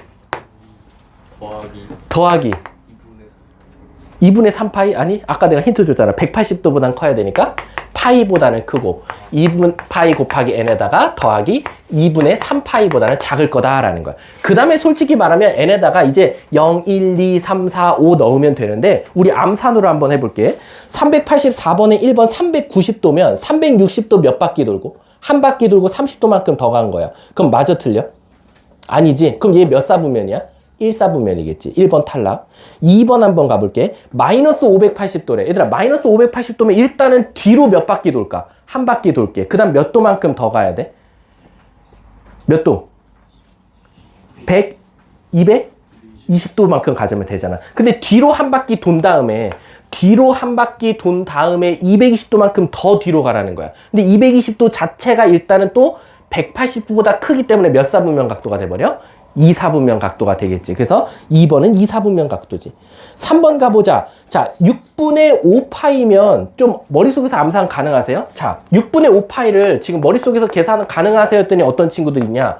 [SPEAKER 3] 더하기
[SPEAKER 1] 더하기
[SPEAKER 3] 2분의
[SPEAKER 1] 2분의 3파이? 아니, 아까 내가 힌트 줬잖아. 180도보단 커야 되니까 파이보다는 크고 2분 파이 곱하기 n에다가 더하기 2분의 3파이보다는 작을 거다라는 거야. 그 다음에 솔직히 말하면 n에다가 이제 0, 1, 2, 3, 4, 5 넣으면 되는데 우리 암산으로 한번 해볼게. 384번에 1번 390도면 360도 몇 바퀴 돌고? 한 바퀴 돌고 30도만큼 더 간 거야. 그럼 맞아 틀려? 아니지. 그럼 얘 몇 사분면이야? 1사분면이겠지. 1번 탈락. 2번 한번 가볼게. 마이너스 580도래. 얘들아, 마이너스 580도면 일단은 뒤로 몇 바퀴 돌까? 한 바퀴 돌게. 그 다음 몇 도만큼 더 가야 돼? 몇 도? 100? 200? 20도만큼 가자면 되잖아. 근데 뒤로 한 바퀴 돈 다음에 220도만큼 더 뒤로 가라는 거야. 근데 220도 자체가 일단은 또 180도보다 크기 때문에 몇 사분면 각도가 돼버려? 2사분면 각도가 되겠지. 그래서 2번은 2사분면 각도지. 3번 가보자. 자, 6분의 5파이면 좀 머릿속에서 암산 가능하세요? 자, 6분의 5파이를 지금 머릿속에서 계산 가능하세요 했더니 어떤 친구들 있냐?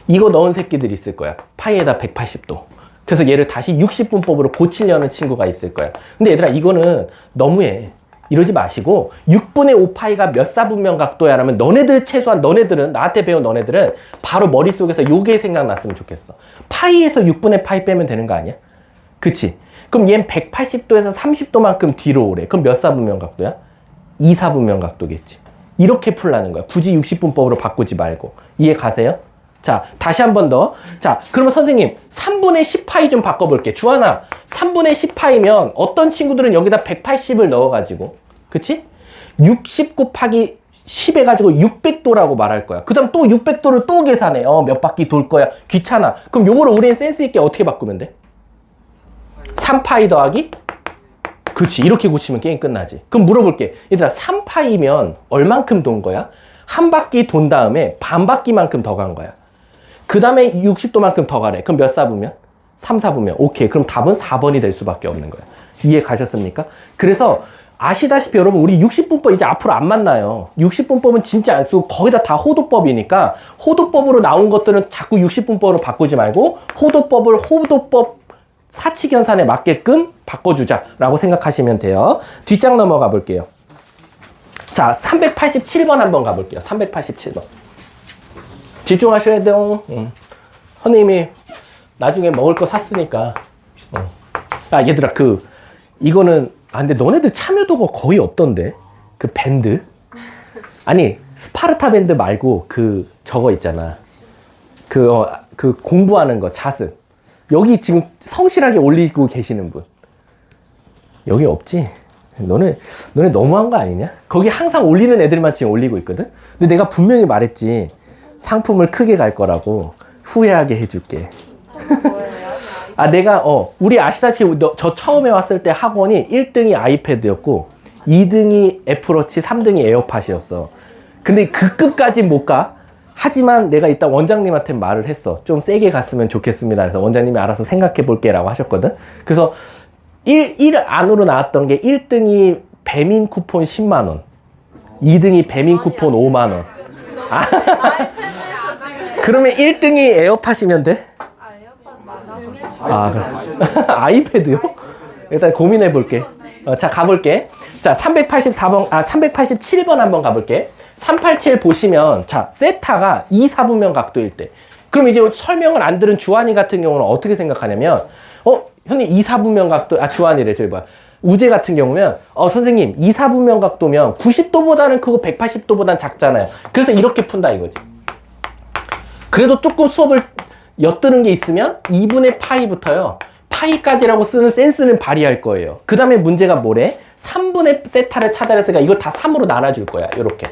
[SPEAKER 1] 이거 넣은 새끼들 있을 거야. 파이에다 180도. 그래서 얘를 다시 60분법으로 고치려는 친구가 있을 거야. 근데 얘들아, 이거는 너무해. 이러지 마시고 6분의 5파이가 몇 사분면 각도야 라면 너네들 최소한 너네들은 나한테 배운 너네들은 바로 머릿속에서 요게 생각났으면 좋겠어. 파이에서 6분의 파이 빼면 되는 거 아니야? 그치? 그럼 얘는 180도에서 30도만큼 뒤로 오래. 그럼 몇 사분면 각도야? 2사분면 각도겠지. 이렇게 풀라는 거야. 굳이 60분법으로 바꾸지 말고. 이해 가세요? 자, 다시 한 번 더. 자, 그러면 선생님, 3분의 10파이 좀 바꿔볼게. 주하나, 3분의 10파이면 어떤 친구들은 여기다 180을 넣어가지고, 그치? 60 곱하기 10 해가지고 600도라고 말할 거야. 그 다음 또 600도를 또 계산해. 몇 바퀴 돌 거야. 귀찮아. 그럼 요거를 우리는 센스있게 어떻게 바꾸면 돼? 3파이 더하기? 그치. 이렇게 고치면 게임 끝나지. 그럼 물어볼게. 얘들아, 3파이면 얼만큼 돈 거야? 한 바퀴 돈 다음에 반 바퀴만큼 더 간 거야. 그 다음에 60도만큼 더 가래. 그럼 몇 사분면? 3, 4분면. 오케이. 그럼 답은 4번이 될 수밖에 없는 거야. 이해 가셨습니까? 그래서 아시다시피 여러분, 우리 60분법 이제 앞으로 안 만나요. 60분법은 진짜 안 쓰고 거기다 다 호도법이니까 호도법으로 나온 것들은 자꾸 60분법으로 바꾸지 말고 호도법을 호도법 사칙연산에 맞게끔 바꿔주자라고 생각하시면 돼요. 뒷장 넘어가 볼게요. 자, 387번 한번 가볼게요. 387번. 집중하셔야 돼요. 선생님이 나중에 먹을 거 샀으니까. 아, 얘들아, 이거는, 근데 너네들 참여도가 거의 없던데? 그 밴드? 아니, 스파르타 밴드 말고 저거 있잖아. 공부하는 거, 자습. 여기 지금 성실하게 올리고 계시는 분. 여기 없지? 너네 너무한 거 아니냐? 거기 항상 올리는 애들만 지금 올리고 있거든? 근데 내가 분명히 말했지. 상품을 크게 갈 거라고. 후회하게 해줄게. 아, 내가, 우리 아시다시피 저 처음에 왔을 때 학원이 1등이 아이패드였고, 2등이 애플워치, 3등이 에어팟이었어. 근데 그 급까지 못 가. 하지만 내가 이따 원장님한테 말을 했어. 좀 세게 갔으면 좋겠습니다. 그래서 원장님이 알아서 생각해 볼게 라고 하셨거든. 그래서 1 안으로 나왔던 게 1등이 배민 쿠폰 10만원, 2등이 배민 쿠폰 5만원. 그러면 1등이 에어팟이면 돼? 그래. 아이패드요? 일단 고민해 볼게. 자, 가볼게. 자, 387번 한번 가볼게. 387 보시면, 자, 세타가 2, 4분면 각도일 때. 그럼 이제 설명을 안 들은 주한이 같은 경우는 어떻게 생각하냐면, 형님 2, 4분면 각도, 주한이래, 저기 뭐야. 우재 같은 경우면, 선생님, 2, 4분면 각도면 90도보다는 크고 180도보다는 작잖아요. 그래서 이렇게 푼다 이거지. 그래도 조금 수업을 엿드는 게 있으면 2분의 파이부터요. 파이까지라고 쓰는 센스는 발휘할 거예요. 그 다음에 문제가 뭐래? 3분의 세타를 찾아냈으니까 이걸 다 3으로 나눠줄 거야. 요렇게.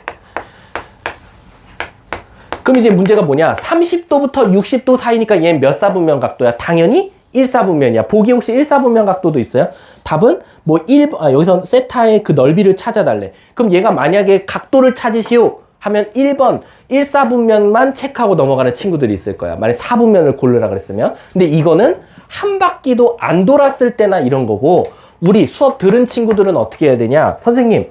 [SPEAKER 1] 그럼 이제 문제가 뭐냐? 30도부터 60도 사이니까 얘는 몇 사분면 각도야? 당연히 1사분면이야. 보기 혹시 1사분면 각도도 있어요? 답은 뭐 여기서 세타의 그 넓이를 찾아달래. 그럼 얘가 만약에 각도를 찾으시오 하면 1번 1사분면만 체크하고 넘어가는 친구들이 있을 거야. 만약 4분면을 고르라 그랬으면. 근데 이거는 한 바퀴도 안 돌았을 때나 이런 거고, 우리 수업 들은 친구들은 어떻게 해야 되냐? 선생님,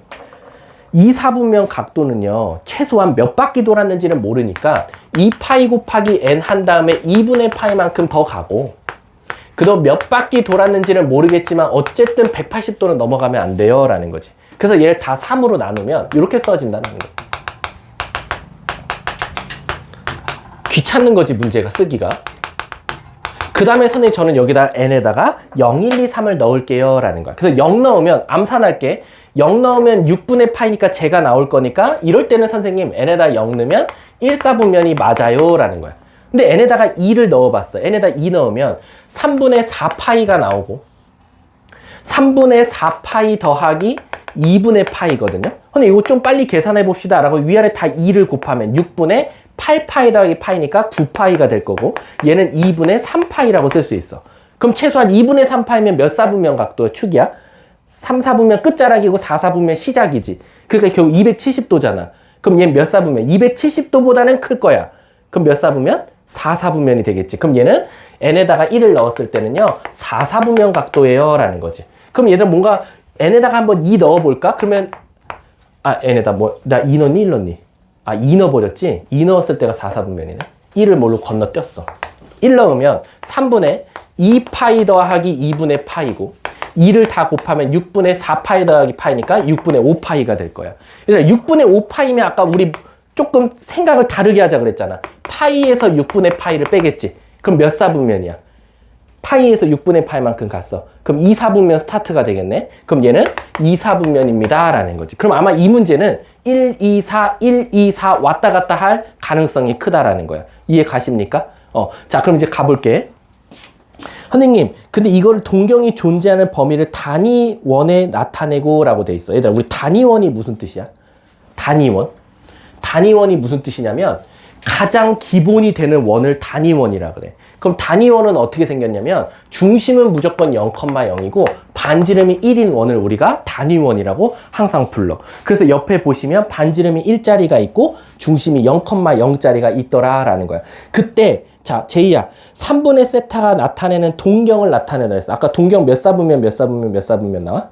[SPEAKER 1] 2, 4분면 각도는요, 최소한 몇 바퀴 돌았는지는 모르니까 2파이 곱하기 n 한 다음에 2분의 파이만큼 더 가고, 그도 몇 바퀴 돌았는지는 모르겠지만 어쨌든 180도는 넘어가면 안 돼요 라는 거지. 그래서 얘를 다 3으로 나누면 이렇게 써진다는 거. 귀찮는 거지, 문제가 쓰기가. 그 다음에 선생님, 저는 여기다 n에다가 0, 1, 2, 3을 넣을게요 라는 거야. 그래서 0 넣으면, 암산할게. 0 넣으면 6분의 파이니까 제가 나올 거니까, 이럴 때는 선생님 n에다 0 넣으면 1, 4분면이 맞아요 라는 거야. 근데 n에다가 2를 넣어봤어. n에다 2 넣으면 3분의 4파이가 나오고, 3분의 4파이 더하기 2분의 파이거든요. 근데 이거 좀 빨리 계산해 봅시다 라고 위아래 다 2를 곱하면 6분의 8파이 더하기 파이니까 9파이가 될 거고, 얘는 2분의 3파이라고 쓸 수 있어. 그럼 최소한 2분의 3파이면 몇 사분면 각도의 축이야? 3, 4분면 끝자락이고 4, 4분면 시작이지. 그러니까 결국 270도잖아. 그럼 얘는 몇 사분면? 270도보다는 클 거야. 그럼 몇 사분면? 4, 4분면이 되겠지. 그럼 얘는 n에다가 1을 넣었을 때는요, 4, 4분면 각도예요 라는 거지. 그럼 얘들 뭔가 n에다가 한번 2 넣어볼까? 그러면 n에다 나 2 넣니 1 넣니? 2 넣어버렸지? 2 넣었을 때가 4, 4분면이네. 1을 뭘로 건너뛰었어. 1 넣으면 3분의 2파이 더하기 2분의 파이고, 2를 다 곱하면 6분의 4파이 더하기 파이니까 6분의 5파이가 될 거야. 그러니까 6분의 5파이면 아까 우리 조금 생각을 다르게 하자 그랬잖아. 파이에서 6분의 파이를 빼겠지. 그럼 몇 사분면이야? 파이에서 6분의 파이만큼 갔어. 그럼 2, 4분면 스타트가 되겠네. 그럼 얘는 2, 4분면입니다. 라는 거지. 그럼 아마 이 문제는 1, 2, 4, 1, 2, 4 왔다 갔다 할 가능성이 크다라는 거야. 이해 가십니까? 자, 그럼 이제 가볼게. 선생님, 근데 이걸 동경이 존재하는 범위를 단위원에 나타내고 라고 돼 있어. 얘들아, 우리 단위원이 무슨 뜻이야? 단위원. 단위원이 무슨 뜻이냐면 가장 기본이 되는 원을 단위원이라 그래. 그럼 단위원은 어떻게 생겼냐면 중심은 무조건 0,0이고 반지름이 1인 원을 우리가 단위원이라고 항상 불러. 그래서 옆에 보시면 반지름이 1짜리가 있고 중심이 0,0짜리가 있더라라는 거야. 그때 자, 제이야, 3분의 세타가 나타내는 동경을 나타내라 했어. 아까 동경 몇 사분면 몇 사분면 몇 사분면 나와?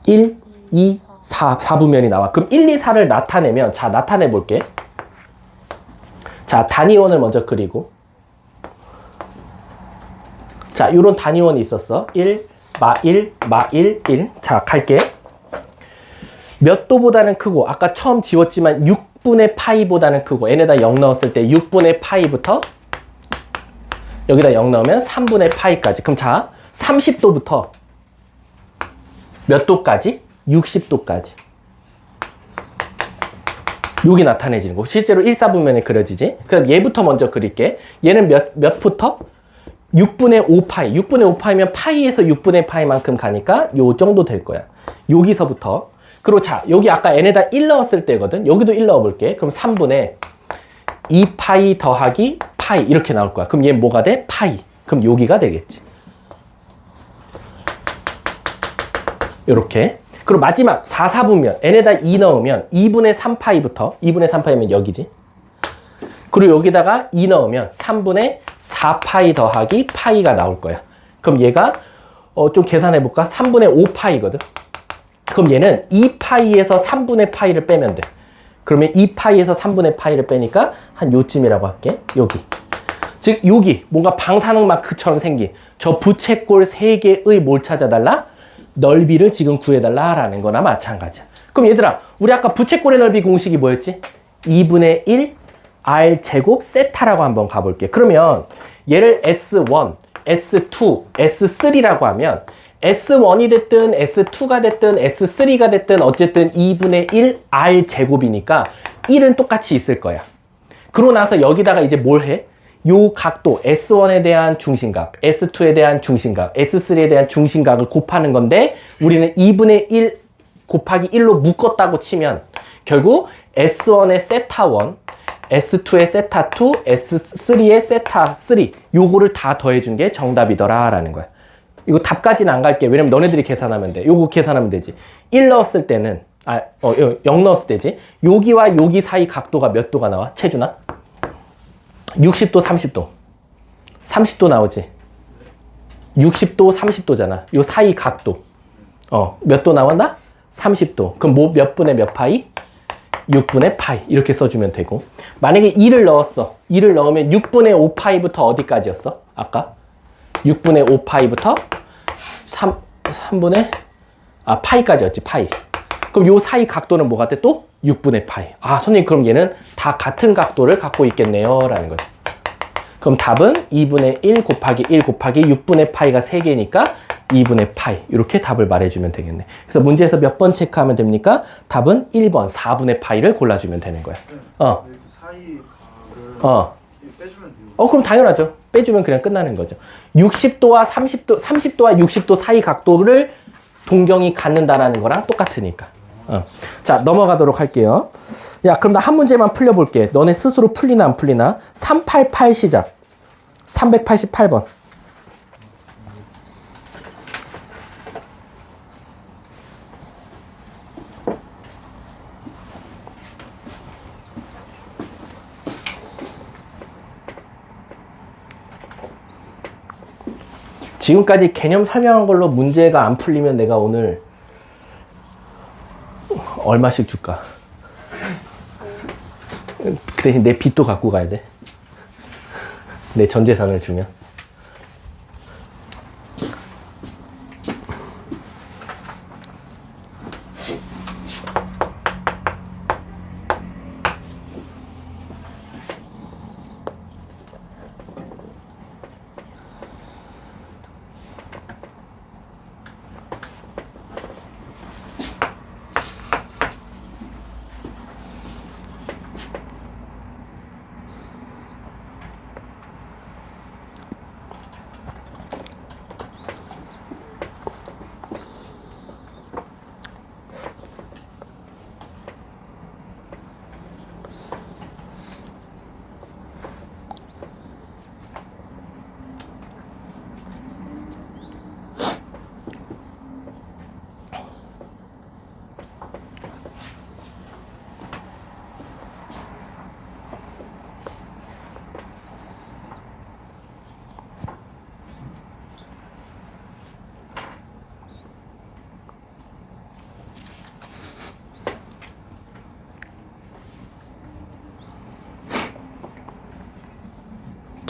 [SPEAKER 1] 1, 2, 4분면이 나와. 그럼 1, 2, 4를 나타내면, 자, 나타내 볼게. 자, 단위원을 먼저 그리고. 자, 요런 단위원이 있었어. 1, 마 1, 마 1, 1. 자, 갈게. 몇 도보다는 크고, 아까 처음 지웠지만 6분의 파이보다는 크고, n에다 0 넣었을 때 6분의 파이부터 여기다 0 넣으면 3분의 파이까지. 그럼 자, 30도부터 몇 도까지? 60도까지. 여기 나타내지는 거. 실제로 1, 4분면에 그려지지. 그럼 얘부터 먼저 그릴게. 얘는 몇부터? 6분의 5파이. 6분의 5파이면 파이에서 6분의 파이만큼 가니까 요 정도 될 거야. 여기서부터. 그리고 자, 여기 아까 n에다 1 넣었을 때거든. 여기도 1 넣어볼게. 그럼 3분의 2파이 더하기 파이 이렇게 나올 거야. 그럼 얘 뭐가 돼? 파이. 그럼 여기가 되겠지. 요렇게. 그리고 마지막 4, 4분면 n에다 2 넣으면 2분의 3파이부터 2분의 3파이면 여기지. 그리고 여기다가 2 넣으면 3분의 4파이 더하기 파이가 나올 거야. 그럼 얘가 좀 계산해 볼까? 3분의 5파이거든. 그럼 얘는 2파이에서 3분의 파이를 빼면 돼. 그러면 2파이에서 3분의 파이를 빼니까 한 요쯤이라고 할게. 여기. 즉 여기 뭔가 방사능 마크처럼 생긴 저 부채꼴 3개의 뭘 찾아달라? 넓이를 지금 구해달라라는 거나 마찬가지야. 그럼 얘들아, 우리 아까 부채꼴의 넓이 공식이 뭐였지? 2분의 1 r 제곱 세타라고 한번 가볼게. 그러면 얘를 S1, S2, S3라고 하면 S1이 됐든 S2가 됐든 S3가 됐든 어쨌든 2분의 1 r 제곱이니까 1은 똑같이 있을 거야. 그러고 나서 여기다가 이제 뭘 해? 요 각도 S1에 대한 중심각, S2에 대한 중심각, S3에 대한 중심각을 곱하는 건데 우리는 2분의 1 곱하기 1로 묶었다고 치면 결국 S1의 세타 1, S2의 세타 2, S3의 세타 3 요거를 다 더해준 게 정답이더라 라는 거야. 이거 답까지는 안 갈게. 왜냐면 너네들이 계산하면 돼. 요거 계산하면 되지. 1 넣었을 때는 0 넣었을 때지. 여기와 여기 사이 각도가 몇 도가 나와? 채준아? 60도, 30도. 30도 나오지. 60도, 30도잖아. 요 사이 각도. 몇 도 나왔나? 30도. 그럼 뭐 몇 분의 몇 파이? 6분의 파이. 이렇게 써주면 되고. 만약에 2를 넣었어. 2를 넣으면 6분의 5파이부터 어디까지였어? 아까? 6분의 5파이부터 3분의 파이까지였지. 파이. 그럼 요 사이 각도는 뭐가 돼? 또 6분의 파이. 아, 선생님 그럼 얘는 다 같은 각도를 갖고 있겠네요 라는 거죠. 그럼 답은 2분의 1 곱하기 1 곱하기 6분의 파이가 3개니까 2분의 파이. 이렇게 답을 말해주면 되겠네. 그래서 문제에서 몇 번 체크하면 됩니까? 답은 1번 4분의 파이를 골라주면 되는 거야.
[SPEAKER 2] 사이 각을 빼주면 돼요.
[SPEAKER 1] 그럼 당연하죠. 빼주면 그냥 끝나는 거죠. 60도와 30도와 60도 사이 각도를 동경이 갖는다라는 거랑 똑같으니까. 자, 넘어가도록 할게요. 야, 그럼 나 한 문제만 풀려볼게. 너네 스스로 풀리나 안 풀리나? 388 시작. 388번. 지금까지 개념 설명한 걸로 문제가 안 풀리면 내가 오늘 얼마씩 줄까? 그 대신 내 빚도 갖고 가야 돼. 내 전 재산을 주면.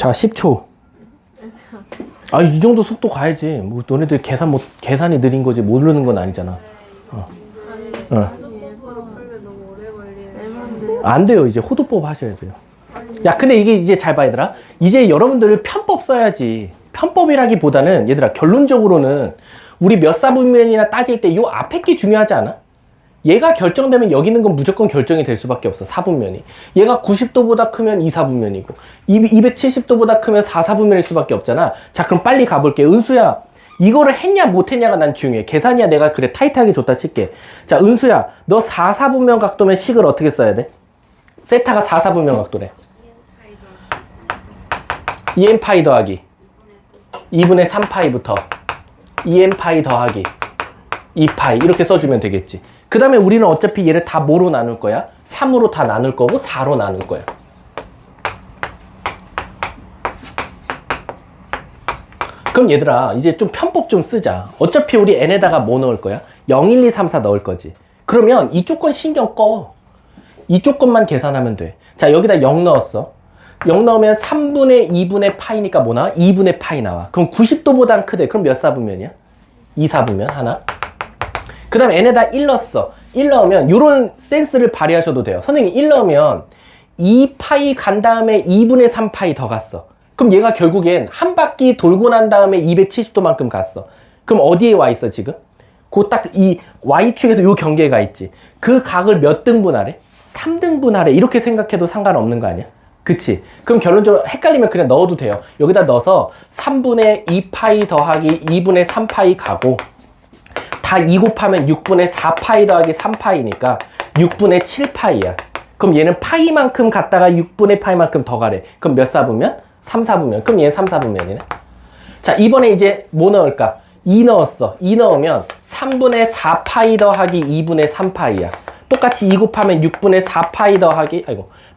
[SPEAKER 1] 자, 10초. 아, 이 정도 속도 가야지. 뭐 너네들 계산이 느린 거지 모르는 건 아니잖아. 어. 안 돼요. 이제 호도법 하셔야 돼요. 야, 근데 이게 이제 잘 봐, 얘들아. 이제 여러분들 편법 써야지. 편법이라기보다는 얘들아, 결론적으로는 우리 몇 사분면이나 따질 때 요 앞에 게 중요하지 않아? 얘가 결정되면 여기 있는 건 무조건 결정이 될 수밖에 없어. 4분면이. 얘가 90도보다 크면 2사분면이고 270도보다 크면 4사분면일 수밖에 없잖아. 자, 그럼 빨리 가볼게. 은수야, 이거를 했냐 못했냐가 난 중요해. 계산이야 내가 그래 타이트하게 줬다 칠게. 자, 은수야, 너 4사분면 각도면 식을 어떻게 써야 돼? 세타가 4사분면 각도래. 2n파이 더하기 2분의 3파이부터 2n파이 더하기 2파이 이렇게 써주면 되겠지. 그 다음에 우리는 어차피 얘를 다 뭐로 나눌 거야? 3으로 다 나눌 거고 4로 나눌 거야. 그럼 얘들아, 이제 좀 편법 좀 쓰자. 어차피 우리 n에다가 뭐 넣을 거야? 0, 1, 2, 3, 4 넣을 거지. 그러면 이쪽 건 신경 꺼. 이쪽 것만 계산하면 돼. 자, 여기다 0 넣었어. 0 넣으면 3분의 2분의 파이니까 뭐 나와? 2분의 파이 나와. 그럼 90도보단 크대. 그럼 몇 사분면이야? 2사분면 하나. 그 다음에 n에다 1 넣었어. 1 넣으면 요런 센스를 발휘하셔도 돼요. 선생님 1 넣으면 2파이 간 다음에 2분의 3파이 더 갔어. 그럼 얘가 결국엔 한 바퀴 돌고 난 다음에 270도만큼 갔어. 그럼 어디에 와 있어 지금? 그 딱 이 Y축에서 요 경계가 있지. 그 각을 몇 등분하래? 3등분하래. 이렇게 생각해도 상관없는 거 아니야? 그치? 그럼 결론적으로 헷갈리면 그냥 넣어도 돼요. 여기다 넣어서 3분의 2파이 더하기 2분의 3파이 가고 다 2 곱하면 6분의 4파이 더하기 3파이니까 6분의 7파이야. 그럼 얘는 파이만큼 갔다가 6분의 파이만큼 더 가래. 그럼 몇 사분면? 3사분면. 그럼 얘는 3사분면이네. 자, 이번에 이제 뭐 넣을까? 2 넣었어. 2 넣으면 3분의 4파이 더하기 2분의 3파이야. 똑같이 2 곱하면 6분의 4파이 더하기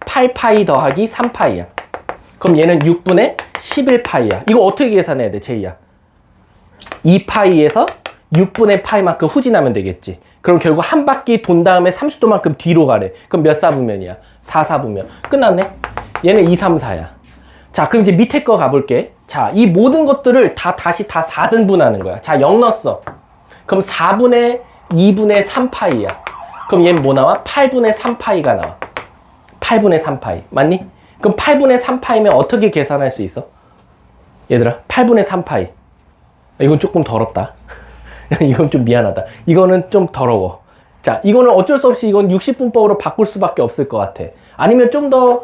[SPEAKER 1] 8파이 더하기 3파이야. 그럼 얘는 6분의 11파이야. 이거 어떻게 계산해야 돼, 제이야? 2파이에서 6분의 파이만큼 후진하면 되겠지. 그럼 결국 한 바퀴 돈 다음에 30도만큼 뒤로 가래. 그럼 몇 사분면이야? 4사분면. 끝났네. 얘는 2, 3, 4야. 자, 그럼 이제 밑에 거 가볼게. 자, 이 모든 것들을 다시 다 4등분하는 거야. 자, 0 넣었어. 그럼 4분의 2분의 3파이야. 그럼 얘는 뭐 나와? 8분의 3파이가 나와. 8분의 3파이. 맞니? 그럼 8분의 3파이면 어떻게 계산할 수 있어? 얘들아, 8분의 3파이. 이건 조금 더럽다. 이건 좀 미안하다. 이거는 좀 더러워. 자, 이거는 어쩔 수 없이 이건 60분법으로 바꿀 수밖에 없을 것 같아. 아니면 좀 더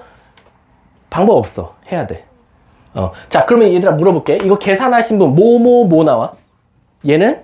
[SPEAKER 1] 방법 없어. 해야 돼. 자, 그러면 얘들아 물어볼게. 이거 계산하신 분 뭐 나와? 얘는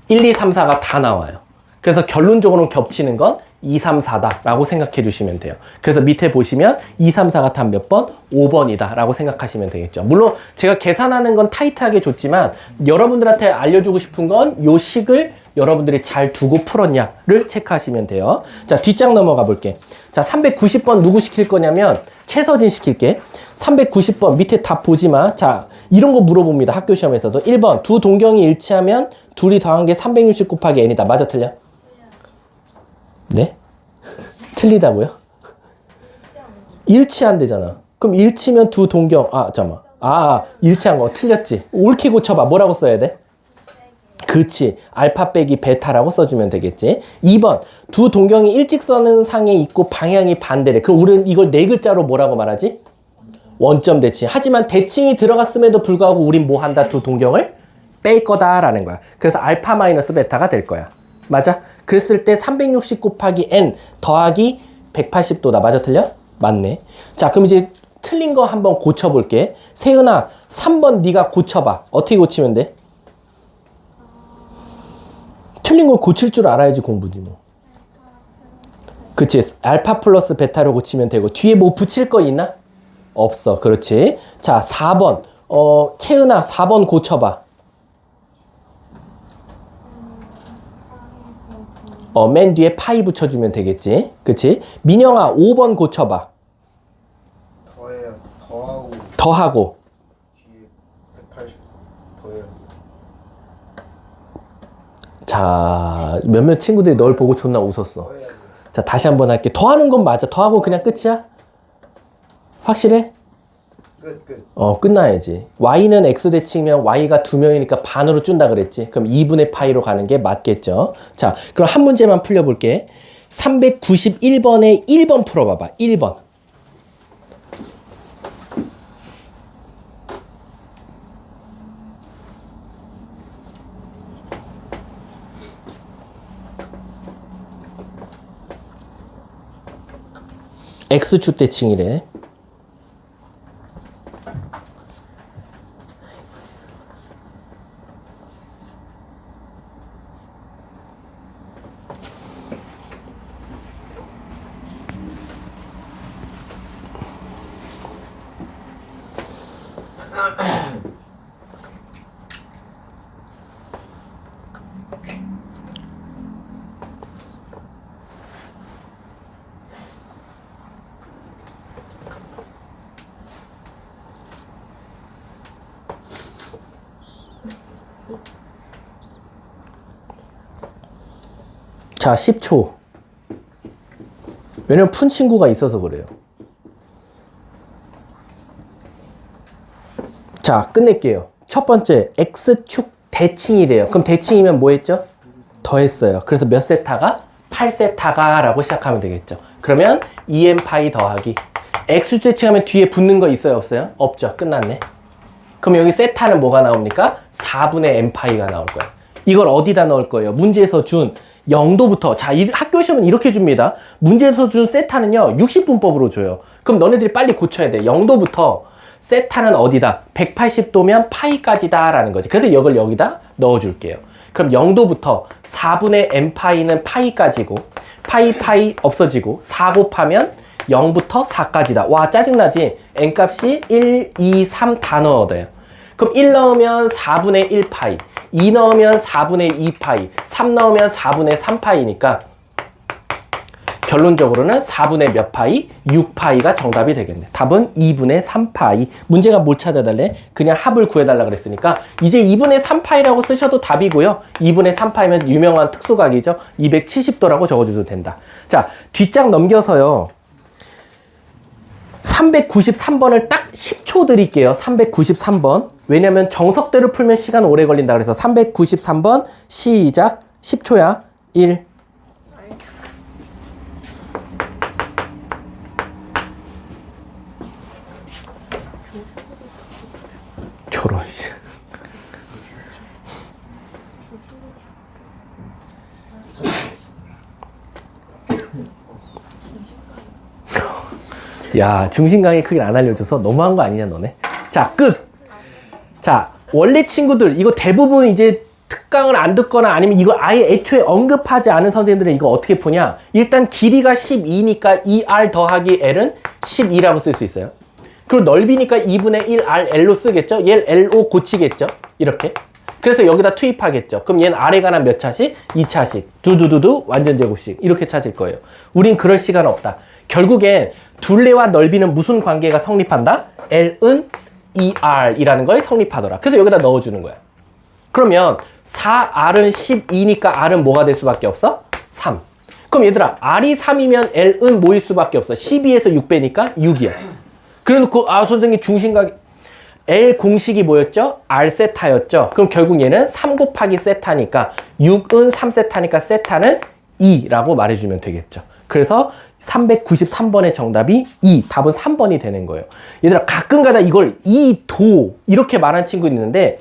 [SPEAKER 1] 1, 2, 3, 4가 다 나와요. 그래서 결론적으로 겹치는 건 2, 3, 4다 라고 생각해 주시면 돼요. 그래서 밑에 보시면 2, 3, 4가 단 몇 번? 5번이다 라고 생각하시면 되겠죠. 물론 제가 계산하는 건 타이트하게 줬지만 여러분들한테 알려주고 싶은 건 요 식을 여러분들이 잘 두고 풀었냐를 체크하시면 돼요. 자, 뒷장 넘어가 볼게. 자, 390번 누구 시킬 거냐면 최서진 시킬게. 390번 밑에 답 보지 마. 자, 이런 거 물어봅니다. 학교 시험에서도. 1번 두 동경이 일치하면 둘이 더한 게 360 곱하기 n이다. 맞아 틀려? 네? 틀리다고요? 일치한대잖아. 그럼 일치면 두 동경, 잠깐만. 일치한 거 틀렸지. 옳게 고쳐봐. 뭐라고 써야 돼? 그치. 알파 빼기 베타라고 써주면 되겠지. 2번. 두 동경이 일직선은 상에 있고 방향이 반대래. 그럼 우리는 이걸 네 글자로 뭐라고 말하지? 원점 대칭. 하지만 대칭이 들어갔음에도 불구하고 우린 뭐 한다? 두 동경을 뺄 거다라는 거야. 그래서 알파 마이너스 베타가 될 거야. 맞아? 그랬을 때 360 곱하기 n 더하기 180도다. 맞아 틀려? 맞네. 자, 그럼 이제 틀린 거 한번 고쳐볼게. 세은아, 3번 네가 고쳐봐. 어떻게 고치면 돼? 틀린 걸 고칠 줄 알아야지 공부지 뭐. 그치. 알파 플러스 베타로 고치면 되고 뒤에 뭐 붙일 거 있나? 없어. 그렇지. 자, 4번. 채은아, 4번 고쳐봐. 맨 뒤에 파이 붙여주면 되겠지. 그치? 민영아, 5번 고쳐봐. 더하고.
[SPEAKER 2] 뒤에 180 더해야 돼.
[SPEAKER 1] 자, 몇몇 친구들이 널 보고 존나 웃었어. 자, 다시 한번 할게. 더하는 건 맞아. 더하고 그냥 끝이야? 확실해?
[SPEAKER 2] 끝.
[SPEAKER 1] 끝나야지. y는 x 대칭이면 y가 2명이니까 반으로 준다 그랬지. 그럼 2분의 파이로 가는 게 맞겠죠. 자, 그럼 한 문제만 풀려볼게. 391번에 1번 풀어봐봐. 1번. x축 대칭이래. 자, 10초. 왜냐면 푼 친구가 있어서 그래요. 자, 끝낼게요. 첫 번째, x축 대칭이래요. 그럼 대칭이면 뭐 했죠? 더했어요. 그래서 몇 세타가? 8세타가 라고 시작하면 되겠죠. 그러면 2n파이 더하기. x축 대칭하면 뒤에 붙는 거 있어요? 없어요? 없죠. 끝났네. 그럼 여기 세타는 뭐가 나옵니까? 4분의 n파이가 나올 거예요. 이걸 어디다 넣을 거예요? 문제에서 준 0도부터. 자, 학교 시험은 이렇게 줍니다. 문제에서 준 세타는요, 60분법으로 줘요. 그럼 너네들이 빨리 고쳐야 돼. 0도부터 세타는 어디다? 180도면 파이까지다 라는 거지. 그래서 이걸 여기다 넣어줄게요. 그럼 0도부터 4분의 n파이는 파이까지고, 파이 없어지고, 4 곱하면 0부터 4까지다. 와, 짜증나지? n값이 1, 2, 3 다 넣어야 돼요. 그럼 1 넣으면 4분의 1파이, 2 넣으면 4분의 2파이, 3 넣으면 4분의 3파이니까 결론적으로는 4분의 몇 파이? 6파이가 정답이 되겠네. 답은 2분의 3파이. 문제가 뭘 찾아달래? 그냥 합을 구해달라 그랬으니까 이제 2분의 3파이라고 쓰셔도 답이고요. 2분의 3파이면 유명한 특수각이죠. 270도라고 적어줘도 된다. 자, 뒷장 넘겨서요. 393번을 딱 10초 드릴게요. 393번. 왜냐면 정석대로 풀면 시간 오래 걸린다 그래서 393번 시작. 10초야. 1. 저런. 야, 중심강의 크기를 안 알려줘서 너무한 거 아니냐 너네. 자, 끝. 자, 원래 친구들 이거 대부분 이제 특강을 안 듣거나 아니면 이거 아예 애초에 언급하지 않은 선생님들은 이거 어떻게 푸냐. 일단 길이가 12니까 2r 더하기 l은 12라고 쓸 수 있어요. 그리고 넓이니까 2분의 1r l로 쓰겠죠. 얘를 l로 고치겠죠. 이렇게. 그래서 여기다 투입하겠죠. 그럼 얘는 r에 관한 몇 차식? 2차식. 두두두두 완전 제곱식. 이렇게 찾을 거예요. 우린 그럴 시간 없다. 결국엔 둘레와 넓이는 무슨 관계가 성립한다? L은 2R이라는 걸 성립하더라. 그래서 여기다 넣어주는 거야. 그러면 4R은 12니까 R은 뭐가 될 수밖에 없어? 3. 그럼 얘들아, R이 3이면 L은 뭐일 수밖에 없어? 12에서 6 빼니까 6이야. 그래 놓고, 선생님 중심각, L 공식이 뭐였죠? R 세타였죠? 그럼 결국 얘는 3 곱하기 세타니까 6은 3세타니까 세타는 2라고 말해주면 되겠죠. 그래서 393번의 정답이 2, 답은 3번이 되는 거예요. 얘들아, 가끔가다 이걸 2도 이렇게 말하는 친구 있는데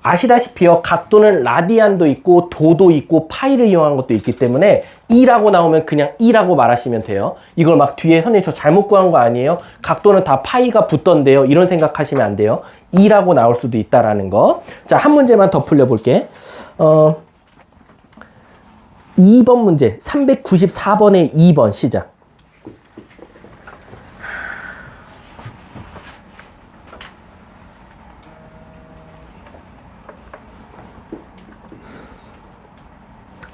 [SPEAKER 1] 아시다시피요, 각도는 라디안도 있고 도도 있고 파이를 이용한 것도 있기 때문에 2라고 나오면 그냥 2라고 말하시면 돼요. 이걸 막 뒤에 선생님 저 잘못 구한 거 아니에요? 각도는 다 파이가 붙던데요. 이런 생각하시면 안 돼요. 2라고 나올 수도 있다라는 거. 자, 한 문제만 더 풀려볼게. 2번 문제, 394번의 2번 시작.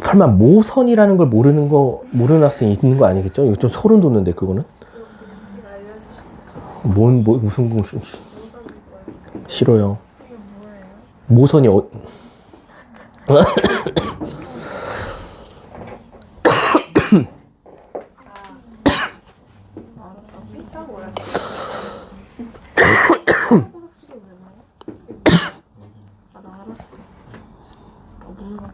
[SPEAKER 1] 설마 모선이라는 걸 모르는 학생이 있는 거 아니겠죠? 이거 좀 소름 돋는데, 그거는? 무슨 공식? 싫어요. 모선이
[SPEAKER 4] 몰라.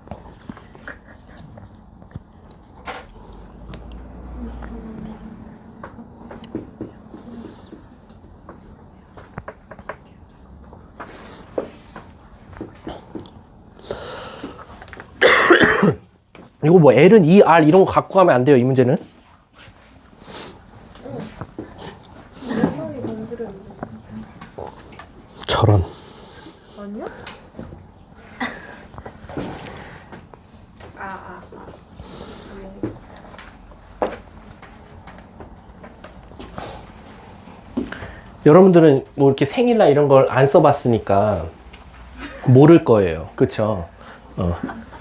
[SPEAKER 1] 이거 뭐 L은 2R 이런 거 갖고 가면 안 돼요, 이 문제는.
[SPEAKER 4] 세상이 반지를
[SPEAKER 1] 저런.
[SPEAKER 4] 아니야? 아.
[SPEAKER 1] 여러분들은 뭐 이렇게 생일날 이런 걸 안 써봤으니까 모를 거예요. 그쵸?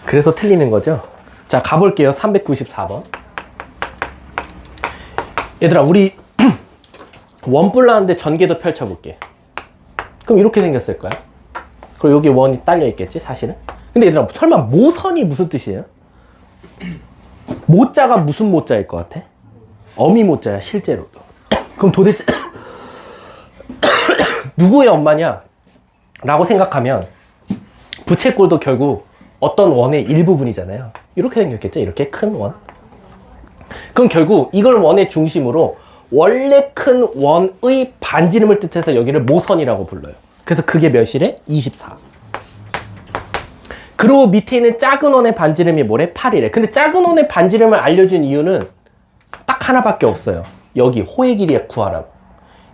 [SPEAKER 1] 그래서 틀리는 거죠. 자, 가볼게요. 394번. 얘들아, 우리 원뿔 나왔는데 전개도 펼쳐볼게. 그럼 이렇게 생겼을 거야. 그리고 여기 원이 딸려 있겠지, 사실은. 근데 얘들아, 설마 모선이 무슨 뜻이에요? 모자가 무슨 모자일 것 같아? 어미 모자야, 실제로. 그럼 도대체 누구의 엄마냐? 라고 생각하면 부채꼴도 결국 어떤 원의 일부분이잖아요. 이렇게 생겼겠죠? 이렇게 큰 원. 그럼 결국 이걸 원의 중심으로 원래 큰 원의 반지름을 뜻해서 여기를 모선이라고 불러요. 그래서 그게 몇이래? 24. 그리고 밑에 있는 작은 원의 반지름이 뭐래? 8이래. 근데 작은 원의 반지름을 알려준 이유는 딱 하나밖에 없어요. 여기 호의 길이 구하라고.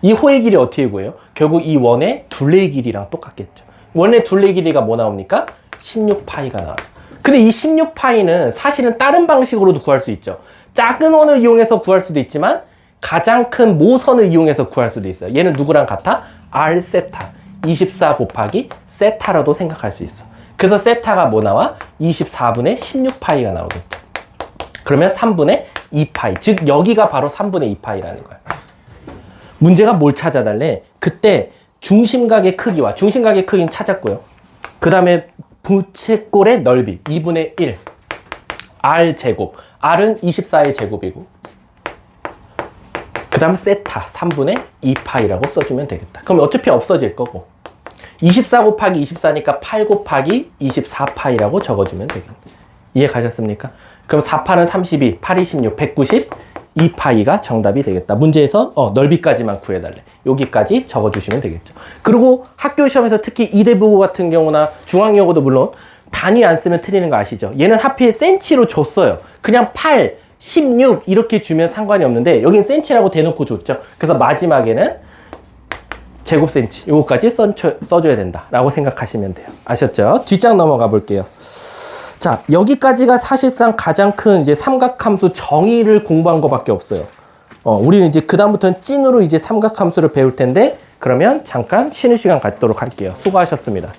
[SPEAKER 1] 이 호의 길이 어떻게 구해요? 결국 이 원의 둘레의 길이랑 똑같겠죠. 원의 둘레 길이가 뭐 나옵니까? 16파이가 나와요. 근데 이 16파이는 사실은 다른 방식으로도 구할 수 있죠. 작은 원을 이용해서 구할 수도 있지만 가장 큰 모선을 이용해서 구할 수도 있어요. 얘는 누구랑 같아? R 세타. 24 곱하기 세타라도 생각할 수 있어. 그래서 세타가 뭐 나와? 24분의 16파이가 나오겠죠. 그러면 3분의 2파이. 즉 여기가 바로 3분의 2파이라는 거야. 문제가 뭘 찾아달래? 그때 중심각의 크기와 중심각의 크기는 찾았고요. 그 다음에 부채꼴의 넓이 2분의 1 R 제곱. R은 24의 제곱이고 그 다음 세타 3분의 2파이라고 써주면 되겠다. 그럼 어차피 없어질 거고 24 곱하기 24니까 8 곱하기 24파이라고 적어주면 되겠다. 이해 가셨습니까? 그럼 4파는 32, 8이 16, 192파이가 정답이 되겠다. 문제에서 넓이까지만 구해달래. 여기까지 적어주시면 되겠죠. 그리고 학교 시험에서 특히 이대부고 같은 경우나 중앙여고도 물론 단위 안 쓰면 틀리는 거 아시죠? 얘는 하필 센치로 줬어요. 그냥 8, 16 이렇게 주면 상관이 없는데 여긴 센치라고 대놓고 줬죠. 그래서 마지막에는 제곱센치 요거까지 써줘야 된다라고 생각하시면 돼요. 아셨죠? 뒷장 넘어가 볼게요. 자, 여기까지가 사실상 가장 큰 이제 삼각함수 정의를 공부한 것밖에 없어요. 우리는 이제 그다음부터는 찐으로 이제 삼각함수를 배울 텐데 그러면 잠깐 쉬는 시간 갖도록 할게요. 수고하셨습니다.